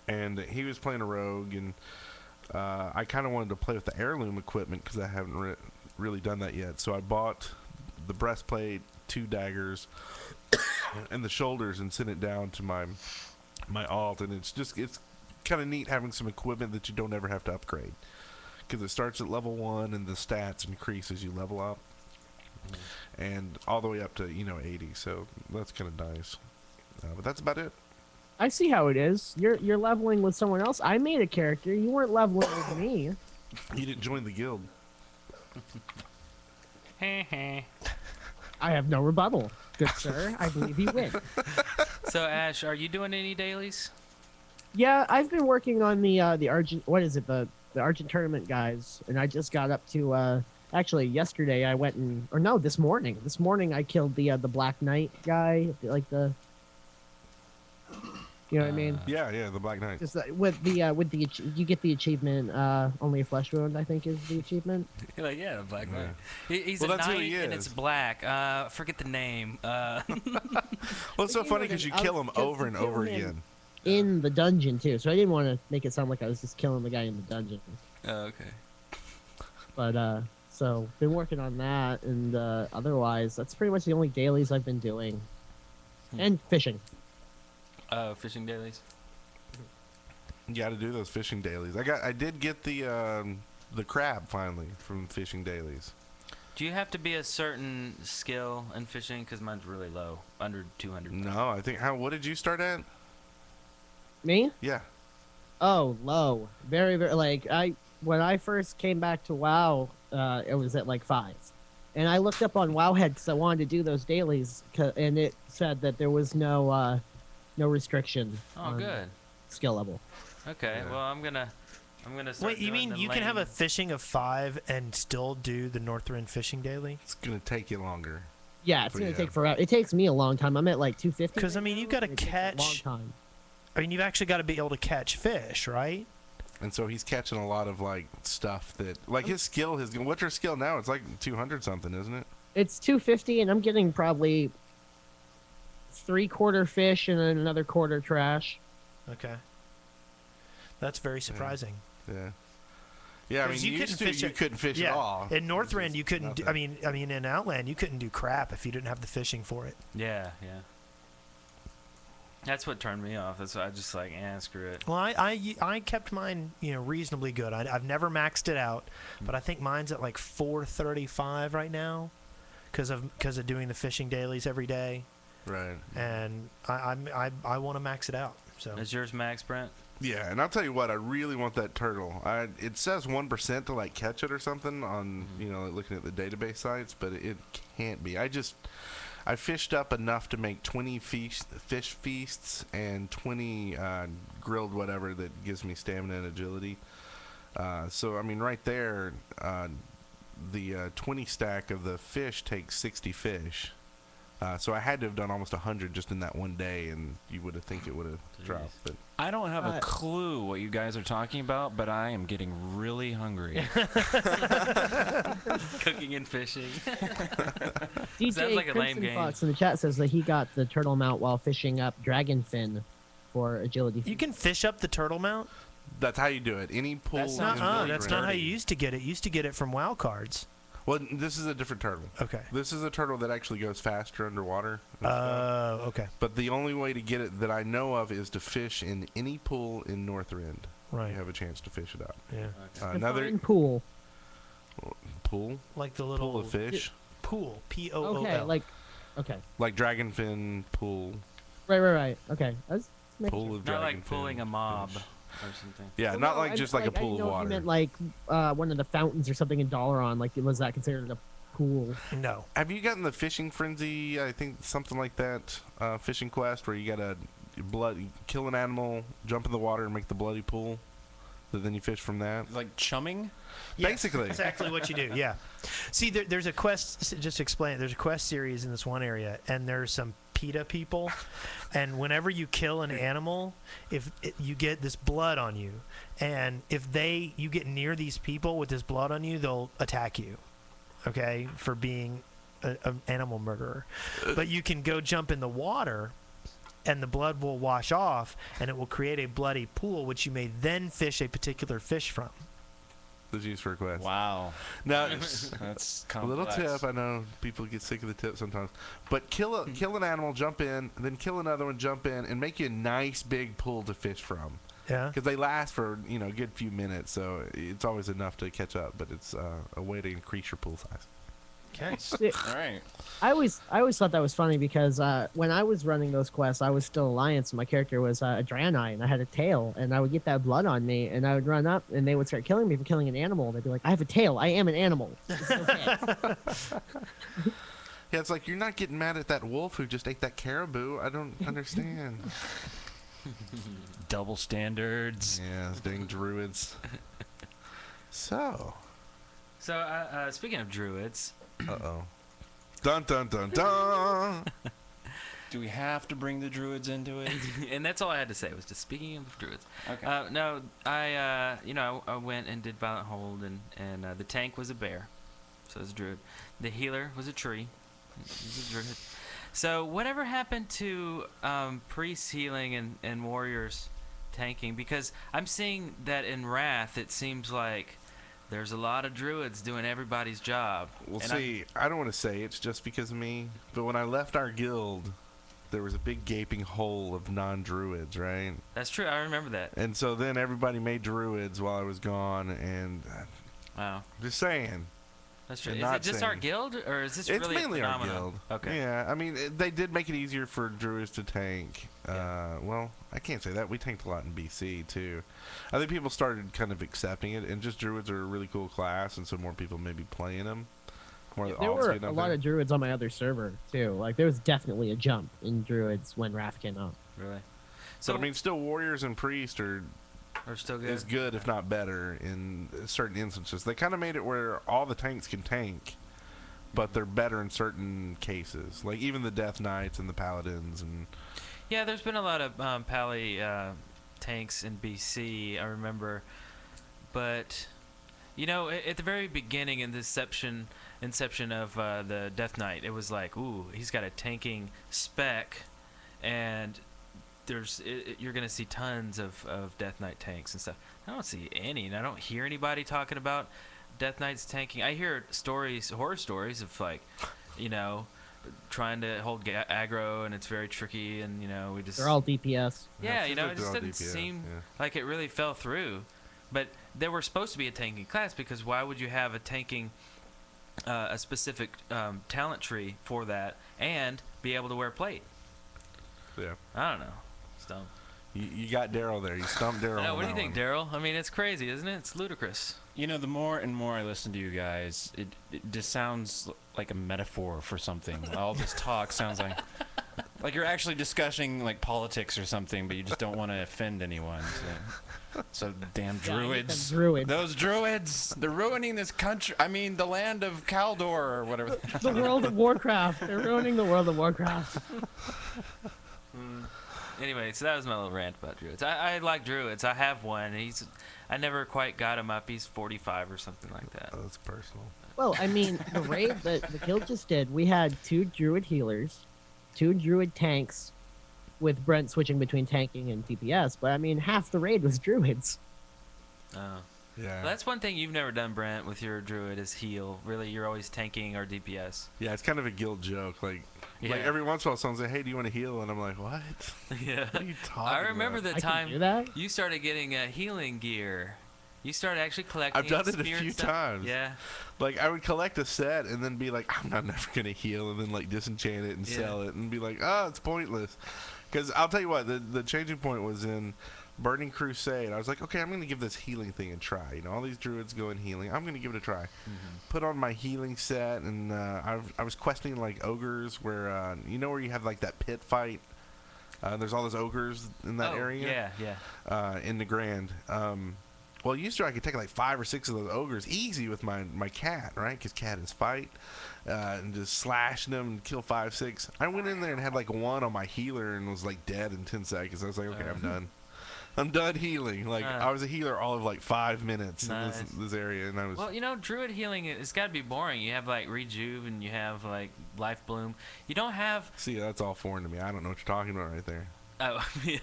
And he was playing a rogue, and I kind of wanted to play with the heirloom equipment because I haven't really done that yet. So I bought the breastplate, 2 daggers, and the shoulders, and sent it down to my alt. And it's kind of neat having some equipment that you don't ever have to upgrade, because it starts at level 1 and the stats increase as you level up, and all the way up to 80. So that's kind of nice. But that's about it. I see how it is. You're leveling with someone else. I made a character. You weren't leveling with me. You didn't join the guild. I have no rebuttal, good sir. I believe you win. So, Ash, are you doing any dailies? Yeah, I've been working on the Argent. What is it? The the Argent tournament guys, and I just got up to actually yesterday I went and or no this morning I killed the Black Knight guy, like the you know what I mean. Yeah, the Black Knight. Just with the you get the achievement. Only a flesh wound, I think, is the achievement. You're like, yeah, the Black Knight. Yeah. He's Well, a that's who knight he and is. it's black. Forget the name. Well, it's so You know funny what because you I kill was him just over and over killing him. again. In the dungeon too, so I didn't want to make it sound like I was just killing the guy in the dungeon. Oh, okay. But so been working on that, and otherwise that's pretty much the only dailies I've been doing, and fishing. Fishing dailies. You got to do those fishing dailies. I did get the crab finally from fishing dailies. Do you have to be a certain skill in fishing? Because mine's really low, under 200. No, I think what did you start at? Me? Yeah. Oh, low, very like when I first came back to WoW, it was at like 5, and I looked up on WoWhead because I wanted to do those dailies, and it said that there was no restriction. Oh, on good. skill level. Okay, Yeah. well, I'm gonna start Wait, you doing mean the you can have a lane. fishing of 5 and still do the Northrend fishing daily? It's gonna take you longer. Yeah, it's But gonna yeah. take forever. It takes me a long time. I'm at like 250. 'Cause, I right mean, now, you've gotta and it takes a long catch- time. I mean, you've actually got to be able to catch fish, right? And so he's catching a lot of like stuff that like his skill. What's your skill now? It's like 200 something, isn't it? It's 250, and I'm getting probably 3/4 fish and then another quarter trash. Okay. That's very surprising. Yeah. Yeah, I mean, 'Cause you you used couldn't to, fish you it- couldn't fish yeah. at all. In It Northrend, was you couldn't. Do, nothing. I mean, in Outland, you couldn't do crap if you didn't have the fishing for it. Yeah. That's what turned me off. That's why I just like, screw it. Well, I kept mine, reasonably good. I've never maxed it out, but I think mine's at like 435 right now, because of doing the fishing dailies every day, Right. and I want to max it out. So Is yours max, Brent? Yeah, and I'll tell you what, I really want that turtle. It says 1% to like catch it or something on like, looking at the database sites, but it can't be. I fished up enough to make 20 fish feasts and 20 grilled whatever that gives me stamina and agility. So I mean, right there, the 20 stack of the fish takes 60 fish. So I had to have done almost 100 just in that one day, and you would have think it would have dropped. But I don't have a Uh, clue what you guys are talking about, but I am getting really hungry. Cooking and fishing. DJ Sounds like a lame Crimson game. Fox in the chat says that he got the turtle mount while fishing up dragonfin for agility. you can fish up the turtle mount. that's how you do it. Any pool. That sounds in really That's Northrend- not how you used to get it. You used to get it from WoW cards. Well, this is a different turtle. Okay. This is a turtle that actually goes faster underwater. and stuff. Okay. But the only way to get it that I know of is to fish in any pool in Northrend. Right. You have a chance to fish it out. Yeah. Another Define pool. pool? Like the little Pool of fish? Pool. Pool. Okay, like okay, Like dragonfin pool. right. Okay, I was making Pool sure. of Not like dragonfin pulling a mob fish. or something. Yeah, Well, not no, like I just meant, like a I pool know of if water. you meant like one of the fountains or something in Dalaran. Like, was that considered a pool? No. Have you gotten the fishing frenzy? I think something like that. Fishing quest where you gotta kill an animal, jump in the water, and make the bloody pool. Then you fish from that. Like chumming? Yes, Basically. exactly what you do. Yeah. See, there's a quest. Just to explain it. There's a quest series in this one area, and there's some PETA people, and whenever you kill an animal, you get this blood on you, and if you get near these people with this blood on you, they'll attack you. Okay, for being an animal murderer, but you can go jump in the water, and the blood will wash off, and it will create a bloody pool, which you may then fish a particular fish from. That's used for a quest. Wow. Now, That's a complex. little tip. I know people get sick of the tip sometimes, but kill an animal, jump in, then kill another one, jump in, and make you a nice big pool to fish from. Yeah. Because they last for a good few minutes, so it's always enough to catch up. But it's a way to increase your pool size. Okay. All right. I always thought that was funny because when I was running those quests, I was still Alliance, and my character was a Draenei, and I had a tail, and I would get that blood on me, and I would run up, and they would start killing me for killing an animal. They'd be like, "I have a tail. I am an animal." It's okay. Yeah, it's like you're not getting mad at that wolf who just ate that caribou. I don't understand. Double standards. Yeah, those dang druids. So, Speaking of druids, uh-oh. Dun, dun, dun, dun. Do we have to bring the druids into it? and that's all I had to say was just speaking of druids. Okay. No, I went and did Violent Hold, and the tank was a bear, so it was a druid. The healer was a tree, he was a druid. So whatever happened to priests healing and warriors tanking? Because I'm seeing that in Wrath, it seems like there's a lot of druids doing everybody's job. Well, And see, I don't want to say it's just because of me, but when I left our guild, there was a big gaping hole of non-druids, right? That's true. I remember that. And so then everybody made druids while I was gone, and Wow. just saying. That's true. And Is not it just our saying- guild, or is this It's really mainly a our phenomenon? guild. Okay. Yeah, I mean, they did make it easier for druids to tank. Yeah. Well, I can't say that. We tanked a lot in BC, too. I think people started kind of accepting it, and just druids are a really cool class, and so more people may be playing them. More There alts were getting a up lot there. of druids on my other server too. Like there was definitely a jump in druids when Wrath came out. Really? So, I mean, still warriors and priests are we're still good. as good, if not better, in certain instances. They kind of made it where all the tanks can tank, but they're better in certain cases. Like even the Death Knights and the Paladins and Yeah, there's been a lot of Pally tanks in BC, I remember. But, you know, at the very beginning in the inception of the Death Knight, it was like, ooh, he's got a tanking spec, and you're going to see tons of Death Knight tanks and stuff. I don't see any, and I don't hear anybody talking about Death Knight's tanking. I hear horror stories of, like, you know, trying to hold aggro, and it's very tricky, and, you know, we just... They're all DPS. Yeah, it you seems know, like it just they're all didn't DPS, seem yeah. like it really fell through. But they were supposed to be a tanking class, because why would you have a tanking, a specific talent tree for that, and be able to wear plate? Yeah. I don't know. Stump. You got Darrell there. You stumped Darrell. I know, on what do you that think, one. Darrell? I mean, it's crazy, isn't it? It's ludicrous. You know, the more and more I listen to you guys, it just sounds like a metaphor for something. All this talk sounds like you're actually discussing like politics or something, but you just don't want to offend anyone. So damn druids. them druids. Those druids, they're ruining this country. I mean, the land of Kaldor or whatever. The World of Warcraft. They're ruining the World of Warcraft. Anyway, so that was my little rant about druids. I like druids. I have one. I never quite got him up. He's 45 or something like that. Oh, that's personal. Well, I mean, the raid that the guild just did, we had 2 druid healers, 2 druid tanks, with Brent switching between tanking and DPS. But I mean, half the raid was druids. Oh. Yeah. Well, that's one thing you've never done, Brent, with your druid is heal. Really, you're always tanking or DPS. Yeah, it's kind of a guild joke. Like Yeah. every once in a while, someone say, "Hey, do you want to heal?" And I'm like, "What? Yeah. What are you talking I remember about? the I can time do that? you started getting healing gear. You started actually collecting. I've done it a spear and few stuff. times. Yeah. Like I would collect a set and then be like, "I'm not never gonna heal," and then like disenchant it and Yeah. sell it and be like, "Oh, it's pointless." Because I'll tell you what, the changing point was in Burning Crusade. I was like, okay, I'm gonna give this healing thing a try. You know, all these druids go in healing. I'm gonna give it a try. Put on my healing set, and I was questing like ogres, where you know where you have like that pit fight. There's all those ogres in that area. Yeah. In the Grand. Well, used to I could take like 5 or 6 of those ogres easy with my cat, right? Because cat is fight, and just slashing them and kill 5, 6. I went in there and had like 1 on my healer and was like dead in 10 seconds. I was like, okay, I'm done. I'm done healing. Like I was a healer all of like 5 minutes Nice. in this area, and I was. Well, you know, druid healing, it's got to be boring. You have like rejuve and you have like life bloom. You don't have. See, that's all foreign to me. I don't know what you're talking about right there. Oh, yeah.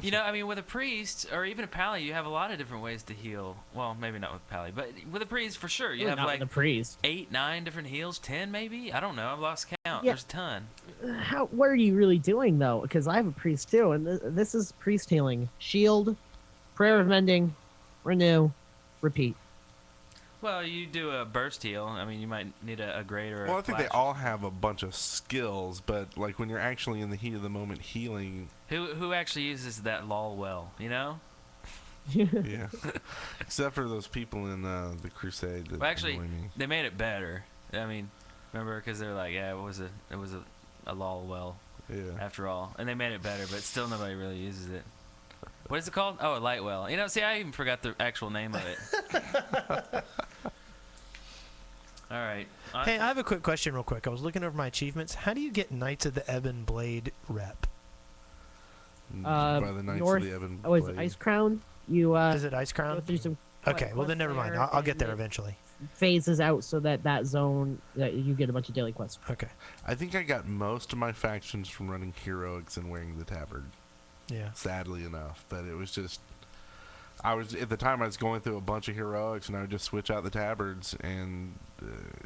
You know, I mean, with a priest or even a pally, you have a lot of different ways to heal. Well, maybe not with pally, but with a priest for sure. You have Not like the priest. 8, 9 different heals, 10 maybe. I don't know. I've lost count. Yeah. There's a ton. What are you really doing though? Because I have a priest too, and this is priest healing: shield, prayer of mending, renew, repeat. Well, you do a burst heal. I mean, you might need a grade or Well, a I think they flash. all have a bunch of skills, but like when you're actually in the heat of the moment healing, Who actually uses that lol well? You know. yeah. Except for those people in the Crusade. That Well, actually, annoy me. they made it better. I mean, remember, because they're like, yeah, it was a lol well Yeah. after all, and they made it better, but still nobody really uses it. What is it called? Oh, a light well. You know, see, I even forgot the actual name of it. All right. Hey, I have a quick question real quick. I was looking over my achievements. How do you get Knights of the Ebon Blade rep? By the Knights north- of the Ebon Oh, is it Blade. Ice Crown? You Is it Ice go Crown? through some Okay, well then never mind. there, I'll get and there it eventually. phases out so that zone that you get a bunch of daily quests. Okay. I think I got most of my factions from running heroics and wearing the tabard. Yeah. Sadly enough, but it was just I was at the time I was going through a bunch of heroics and I would just switch out the tabards and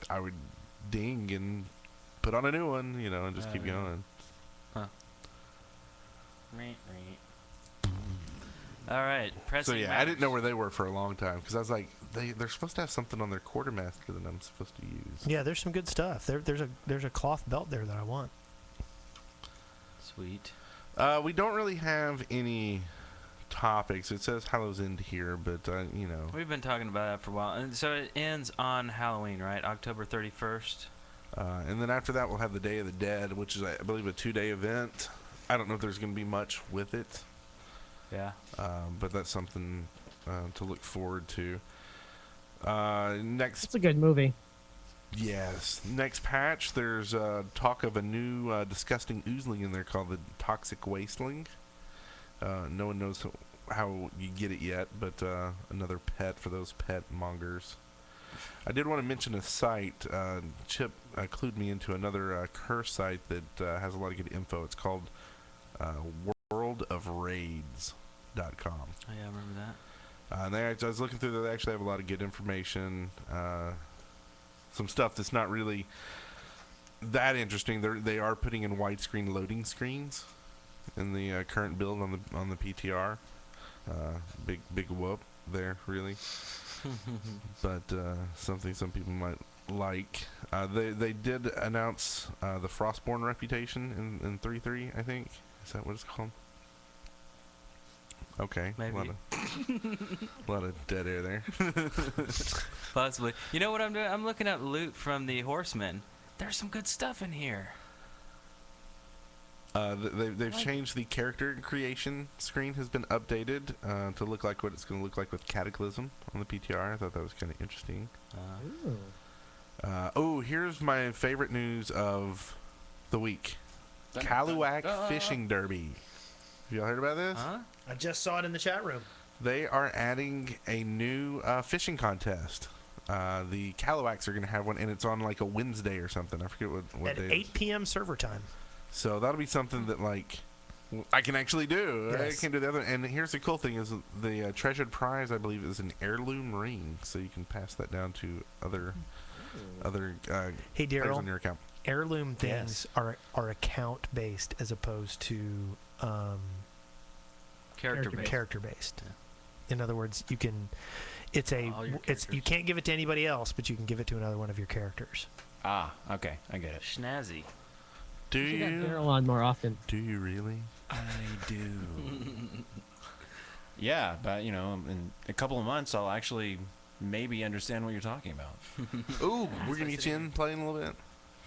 I would ding and put on a new one, you know, and just keep yeah. going. All right. So Pressing yeah, I didn't know matters. where they were for a long time because I was like, they're supposed to have something on their quartermaster that I'm supposed to use. Yeah, there's some good stuff. There's a cloth belt there that I want. Sweet. We don't really have any topics. It says Hallow's End here, but you know. We've been talking about that for a while. And so it ends on Halloween, right? October 31st. And then after that, we'll have the Day of the Dead, which is, I believe, a 2-day event. I don't know if there's going to be much with it, Yeah. but that's something to look forward to. Next, It's a good movie. yes, next patch, there's talk of a new disgusting oozling in there called the Toxic Wasteling. No one knows how you get it yet, but another pet for those pet mongers. I did want to mention a site. Chip clued me into another curse site that has a lot of good info. It's called worldofraids.com. Oh, yeah, I remember that. And I was looking through there. They actually have a lot of good information. Some stuff that's not really that interesting. They are putting in widescreen loading screens in the current build on the PTR. Big whoop there, really. But something some people might like. They did announce the Frostborn reputation in 3.3, I think. Is that what it's called? Okay. Maybe. A lot of dead air there. Possibly. You know what I'm doing? I'm looking up loot from the Horsemen. There's some good stuff in here. They've changed the character creation screen has been updated to look like what it's going to look like with Cataclysm on the PTR. I thought that was kind of interesting. Here's my favorite news of the week. Kaluak Fishing Derby. Have y'all heard about this? Huh? I just saw it in the chat room. They are adding a new fishing contest. The Kaluaks are going to have one, and it's on like a Wednesday or something. I forget what At day 8 p.m. server time. So that'll be something that like I can actually do. Yes. I can do the other. And here's the cool thing: is the treasured prize, I believe, is an heirloom ring, so you can pass that down to other Hey, players Darrell. on your account. Heirloom things are account based as opposed to Character based. character based. In other words, you can. All your You can't give it to anybody else, but you can give it to another one of your characters. Ah, okay, I get it. Schnazzy. Do You should have you? Darrell on more often. Do you really? I do. Yeah, but you know, in a couple of months, I'll actually maybe understand what you're talking about. Ooh, we're gonna get you in playing a little bit.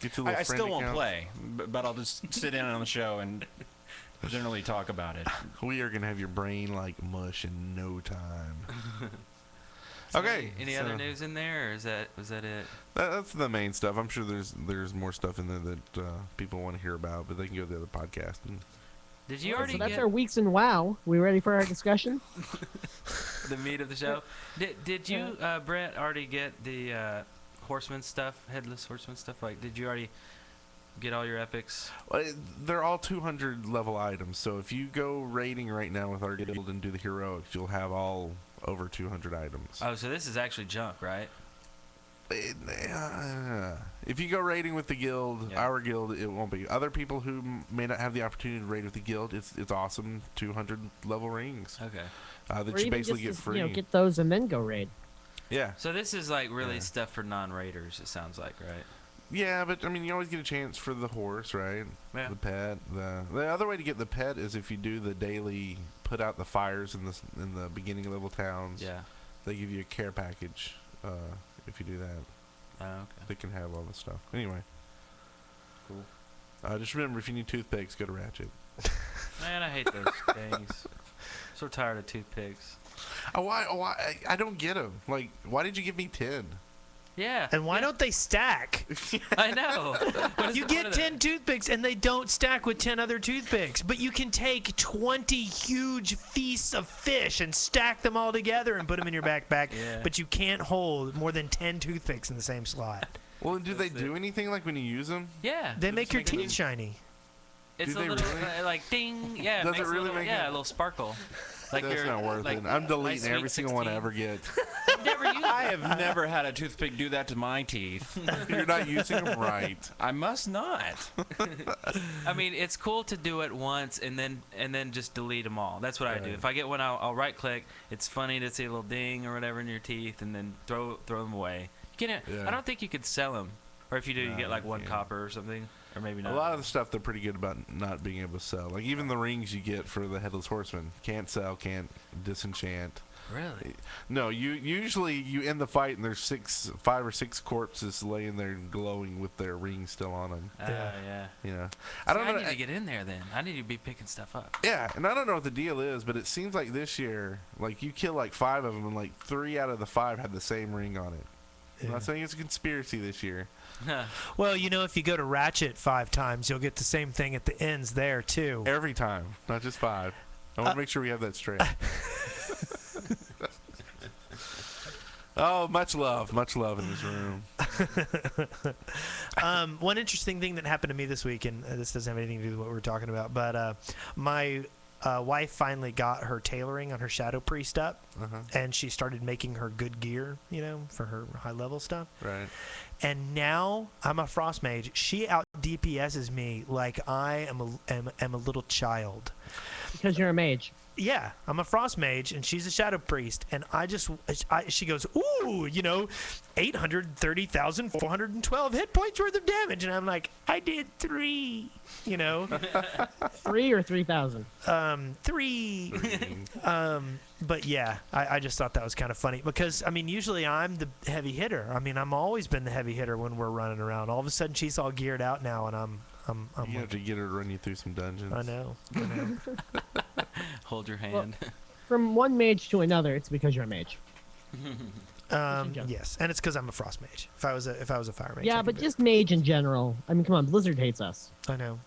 Get you a little I friend still won't account. play, but I'll just sit in on the show and generally talk about it. We are gonna have your brain like mush in no time. So Okay. Any other news in there, or was that it? That's the main stuff. I'm sure there's more stuff in there that people want to hear about, but they can go to the other podcast. And Did you So already that's get our weeks in WoW. We ready for our discussion? the meat of the show? Did you, Brett, already get the horseman stuff, headless horseman stuff? Like, did you already get all your epics? well, they're all 200 level items. So if you go raiding right now with our guild and do the heroics, you'll have all over 200 items. Oh, so this is actually junk, right? If you go raiding with the guild, Yeah. our guild, it won't be. Other people who may not have the opportunity to raid with the guild, it's awesome 200 level rings Okay. that Or you even basically just get to, free. get those and then go raid. Yeah. So this is like really Yeah. stuff for non-raiders, it sounds like, right? Yeah, but I mean, you always get a chance for the horse, right? Yeah. The pet. The other way to get the pet is if you do the daily put out the fires in the beginning level towns. Yeah. They give you a care package if you do that. Oh, okay. They can have all the stuff. Anyway. Cool. Just remember, if you need toothpicks, go to Ratchet. Man, I hate those things. So tired of toothpicks. Why? I don't get them. Like, why did you give me 10? Yeah. And why don't they stack? I know. What is You the point get of 10 toothpicks and they don't stack with 10 other toothpicks. But you can take 20 huge feasts of fish and stack them all together and put them in your backpack. Yeah. But you can't hold more than 10 toothpicks in the same slot. Well, do they do anything like when you use them? Yeah. They make your just teeth shiny. It's Do a they little really? like ding. Yeah. Does it makes really a little, make yeah, it- a little sparkle. Like That's you're, not worth like, it. I'm my deleting sweet every single one I 16. ever get. Never used I it. have never had a toothpick do that to my teeth. You're not using them right. I must not. I mean, it's cool to do it once and then just delete them all. That's what I do. Right. If I get one, I'll right click. It's funny to see a little ding or whatever in your teeth, and then throw them away. You can't. Yeah. I don't think you could sell them, or if you do, No, you get like you one can't. copper or something, or maybe not. A lot of the stuff they're pretty good about not being able to sell. Like even the rings you get for the Headless Horseman. Can't sell, can't disenchant. Really? No, you end the fight and there's 5 or 6 corpses laying there glowing with their rings still on them. Yeah. You know, I I don't know. need to get in there then. I need to be picking stuff up. Yeah, and I don't know what the deal is, but it seems like this year, like you kill like 5 of them, and like 3 out of the 5 had the same ring on it. I'm Yeah. not saying it's a conspiracy this year. Well, you know, if you go to Ratchet 5 times, you'll get the same thing at the ends there, too. Every time, not just 5. I want to make sure we have that straight. Oh, much love in this room. One interesting thing that happened to me this week, and this doesn't have anything to do with what we were talking about, but my wife finally got her tailoring on her Shadow Priest up, and she started making her good gear, you know, for her high-level stuff. Right. And now I'm a Frost Mage. She out DPSs me like I am a little child. Because you're a mage. Yeah, I'm a Frost Mage, and she's a Shadow Priest, and she goes, ooh, you know, 830,412 hit points worth of damage, and I'm like, I did 3, you know, 3 or 3,000. 3. But yeah, I just thought that was kind of funny because I mean, usually I'm the heavy hitter. I mean, I'm always been the heavy hitter when we're running around. All of a sudden, she's all geared out now, and I'm You have to get her to run you through some dungeons. I know. Hold your hand. From one mage to another, it's because you're a mage. Yes, and it's because I'm a Frost Mage. If I was a Fire Mage, Yeah, I'd but be- just mage in general. I mean, come on, Blizzard hates us. I know.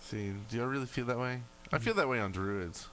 See, do y'all really feel that way? I feel that way on druids.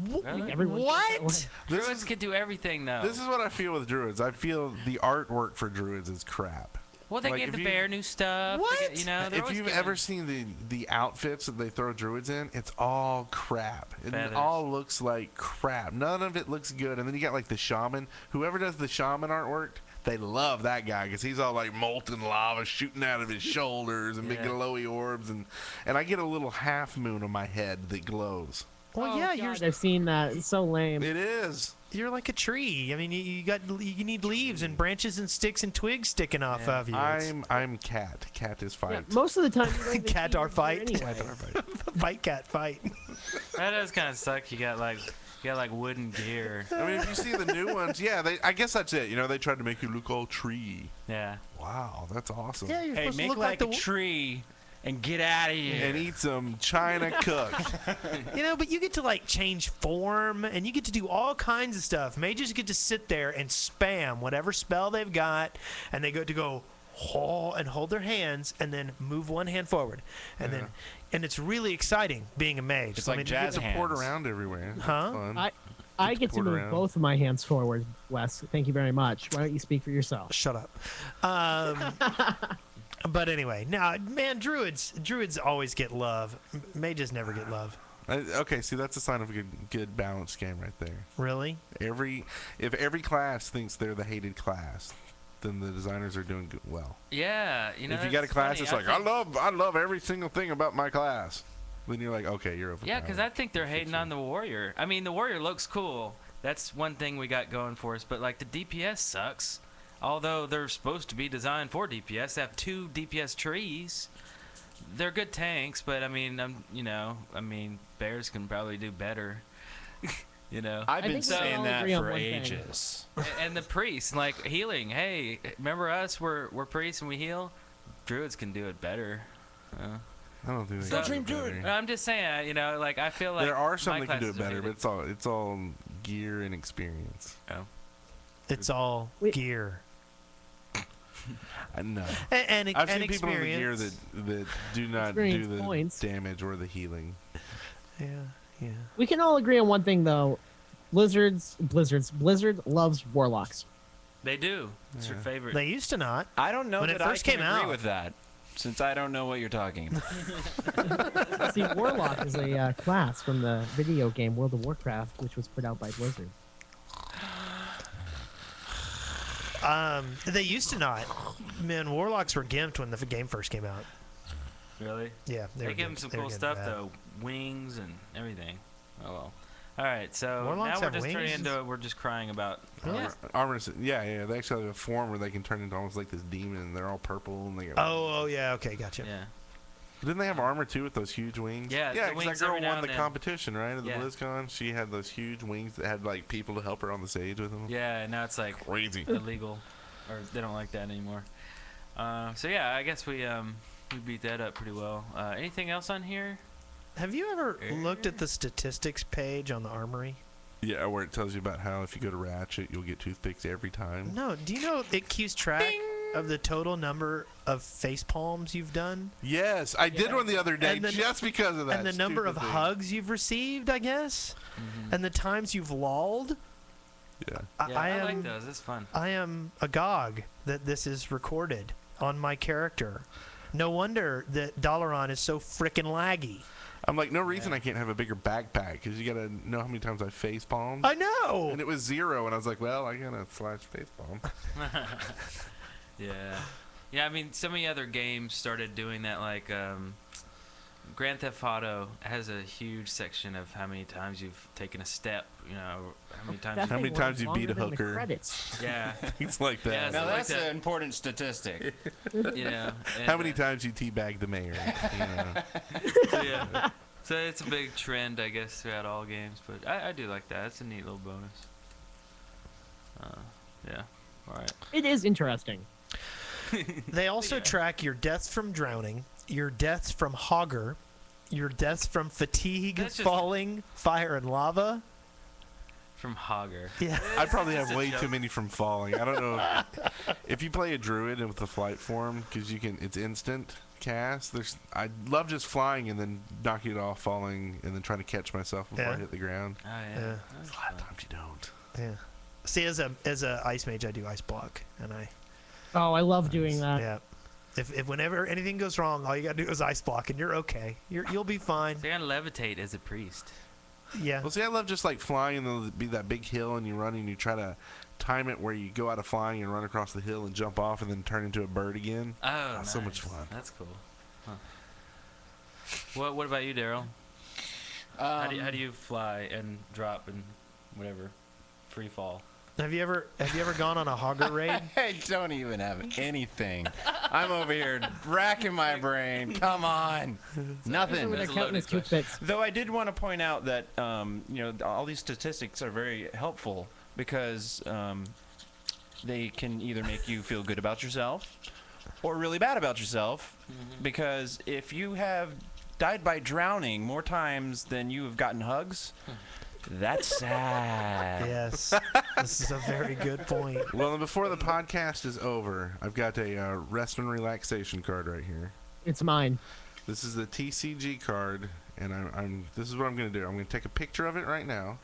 Really? Everyone feels that way. What? Druids can do everything though. This is what I feel with druids. I feel the artwork for druids is crap. Well, they Like, gave if the you- bear new stuff. What? They get, you know, they're If always you've getting- ever seen the outfits that they throw druids in, it's all crap. It Feathers. all looks like crap. None of it looks good. And then you got like the shaman. Whoever does the shaman artwork, they love that guy because he's all like molten lava shooting out of his shoulders and big Yeah. glowy orbs. And I get a little half moon on my head that glows. Well, Oh, yeah, God, I've seen that. It's so lame. It is. you're like a tree. I mean, you need leaves and branches and sticks and twigs sticking off Yeah. of you. It's- I'm cat. Cat is Yeah, fight. most of the time, you don't even Cat see or your fight. gear Cat Anyway. or fight. fight, cat, fight. That does kind of suck. You got like wooden gear. I mean, if you see the new ones, yeah, I guess that's it. You know, they tried to make you look all tree. Yeah. Wow, that's awesome. Yeah, you're Hey, supposed to make look like like a the. tree and get out of here. And eat some China cook. You know, but you get to like change form and you get to do all kinds of stuff. Mages get to sit there and spam whatever spell they've got, and they go and hold their hands and then move one hand forward, and then it's really exciting being a mage. It's I like mean, jazz It's a port hands. around everywhere. Huh? Fun. I get to Port move around. both of my hands forward, Wes. Thank you very much. Why don't you speak for yourself? Shut up. But anyway, now, man, druids always get love. Mages never get love. Okay, see, that's a sign of a good balanced game right there. Really? If every class thinks they're the hated class, then the designers are doing well. Yeah. You know. if you got a that's class funny. that's like, I love every single thing about my class, then you're like, okay, you're overpowered. Yeah, because I think they're hating on the warrior. I mean, the warrior looks cool. That's one thing we got going for us. But like the DPS sucks. Although they're supposed to be designed for DPS, they have 2 DPS trees. They're good tanks, but I mean, bears can probably do better. You know. I've I been think we saying all that agree on for one thing. ages. And the priests, like healing. Hey, remember us? We're priests and we heal. Druids can do it better. I don't think they So- can do it better. I'm just saying, like I feel like There are some my that can do it classes are better, but hated. it's all gear and experience. It's all Wait. gear I know. and I've and seen people in the gear experience. that do not do Experience the points. damage or the healing. Yeah. We can all agree on one thing though. Blizzard loves warlocks. They do. It's your Yeah. favorite. They used to not. I don't know When that it first I can came agree out. with that, since I don't know what you're talking about. See, warlock is a class from the video game World of Warcraft, which was put out by Blizzard. They used to not. Man, warlocks were gimped when the game first came out. Really? Yeah, They were give them gimped. some They were cool gimped stuff bad. though, wings and everything. Oh well. All right, so Warlocks now we're have just turning wings? into we're just crying about. Yeah. Armor, yeah. They actually have a form where they can turn into almost like this demon, and they're all purple. And they got Oh, yeah. Okay, gotcha. Yeah. Didn't they have armor too with those huge wings? Yeah, the Yeah, 'cause wings that girl every now won and the then. competition, right? At the Yeah. BlizzCon, she had those huge wings that had like people to help her on the stage with them. Yeah, and now it's like Crazy. illegal, or they don't like that anymore. So yeah, I guess we beat that up pretty well. Anything else on here? Have you ever looked at the statistics page on the Armory? Yeah, where it tells you about how if you go to Ratchet, you'll get toothpicks every time. No. Do you know it keeps track of the total number of face palms you've done? Yes, I did one the other day And the- just because of that. And the number of stupid thing. hugs you've received, I guess? Mm-hmm. And the times you've lolled? Yeah. Yeah, I like am, those. It's fun. I am agog that this is recorded on my character. No wonder that Dalaran is so frickin' laggy. I'm like, no reason Yeah. I can't have a bigger backpack because you gotta know how many times I face palmed. I know! And it was 0, and I was like, well, I gotta slash face palm. Yeah. Yeah, I mean, so many other games started doing that, like Grand Theft Auto has a huge section of how many times you've taken a step, how many times That How thing many times runs you beat a longer than the hooker? Credits. Yeah, Things like Yeah, that. so Now like that's that. an important statistic. and, How many times you teabag the mayor? So, yeah. So it's a big trend, I guess, throughout all games, but I do like that. It's a neat little bonus. Yeah. All right. It is interesting. They also Yeah. track your deaths from drowning, your deaths from hogger, your deaths from fatigue, That's just- falling, fire, and lava. From Hogger. Yeah. I probably It's have a way joke. too many from falling. I don't know if you play a druid with the flight form because it's instant cast. I love just flying and then knocking it off, falling, and then trying to catch myself before I Yeah. hit the ground. Oh yeah. Yeah. That's A lot of fun. times you don't. Yeah. See, as a ice mage, I do ice block, and Oh, I love doing that. yeah. If whenever anything goes wrong, all you gotta do is ice block, and you're okay. You'll be fine. So you gotta levitate as a priest. Yeah. Well, see, I love just like flying, and there'll be that big hill, and you run, and you try to time it where you go out of flying and run across the hill and jump off, and then turn into a bird again. Oh, That's so much nice. fun. That's cool. Huh. What about you, Daryl? How do you fly and drop and whatever, free fall? Have you ever gone on a hogger raid? I don't even have anything. I'm over here racking my brain. Come on. Nothing. They're That's a counting loaded as toothpicks. Though I did want to point out that all these statistics are very helpful because they can either make you feel good about yourself or really bad about yourself. Because if you have died by drowning more times than you have gotten hugs, that's sad. Yes. This is a very good point. Well, and before the podcast is over, I've got a rest and relaxation card right here. It's mine. This is the TCG card, and this is what I'm going to do. I'm going to take a picture of it right now,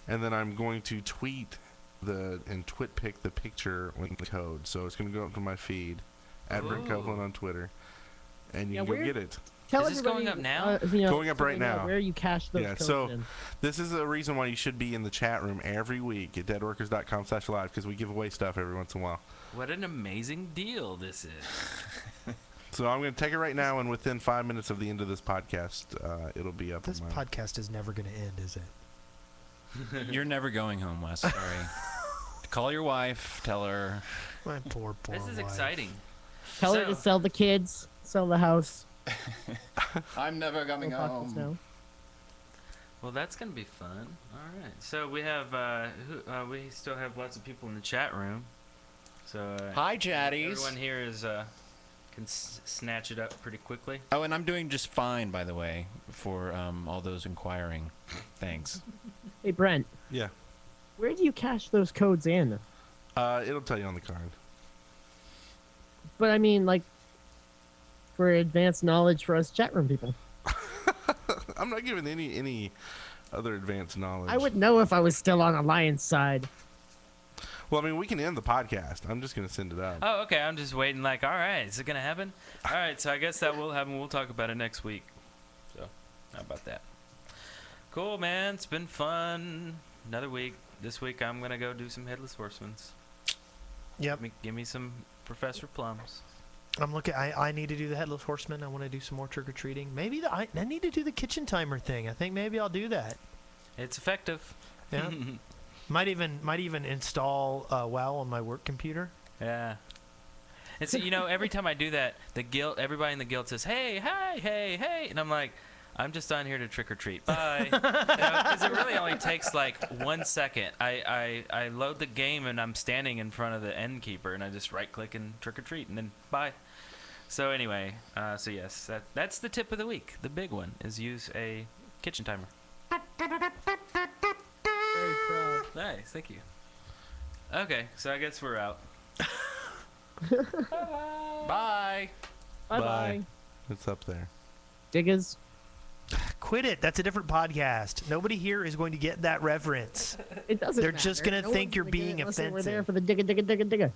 and then I'm going to tweet and TwitPic the picture with the code. So it's going to go up to my feed at Brent Ooh. Copeland on Twitter, and you Yeah, can go where- get it. Tell Is this going everybody, up now? Going up so right they know now. Where you cache those Yeah, codes so- in. This is the reason why you should be in the chat room every week at deadworkers.com/live because we give away stuff every once in a while. What an amazing deal this is. So I'm going to take it right now, and within 5 minutes of the end of this podcast, it'll be up. This on my... podcast is never going to end, is it? You're never going home, Wes. Sorry. Call your wife. Tell her. My poor This is wife. exciting. Tell her to sell the kids, sell the house. I'm never coming go fuck the snow. Well, that's gonna be fun. All right. So we have we still have lots of people in the chat room. So Hi, Jaddies. everyone here is can snatch it up pretty quickly. Oh, and I'm doing just fine, by the way, for all those inquiring. Thanks. Hey, Brent, Yeah. where do you cache those codes in? It'll tell you on the card. But I mean, like, for advanced knowledge for us chat room people. I'm not giving any other advanced knowledge. I would know if I was still on Alliance side. Well, I mean, we can end the podcast. I'm just gonna send it up. Oh, okay. I'm just waiting. Like, all right, is it gonna happen? All right, so I guess that will happen. We'll talk about it next week. So, how about that? Cool, man. It's been fun. Another week. This week, I'm gonna go do some headless horsemen's. Yep. Give me some Professor Plums. I'm looking. I need to do the headless horseman. I want to do some more trick or treating. Maybe I need to do the kitchen timer thing. I think maybe I'll do that. It's effective. Yeah. might even install WoW on my work computer. Yeah. And so, every time I do that, everybody in the guild says, "Hey, hi, hey, hey," and I'm like, I'm just on here to trick or treat. Bye. Because it really only takes like 1 second. I load the game and I'm standing in front of the end keeper and I just right click and trick or treat and then bye. So anyway, so yes, that's the tip of the week. The big one is use a kitchen timer. Very proud. Nice, thank you. Okay, so I guess we're out. Bye. Bye-bye. It's up there. Diggers. Quit it. That's a different podcast. Nobody here is going to get that reference. It doesn't They're matter. just gonna No think one's you're gonna get it being unless they were offensive. there for the digga.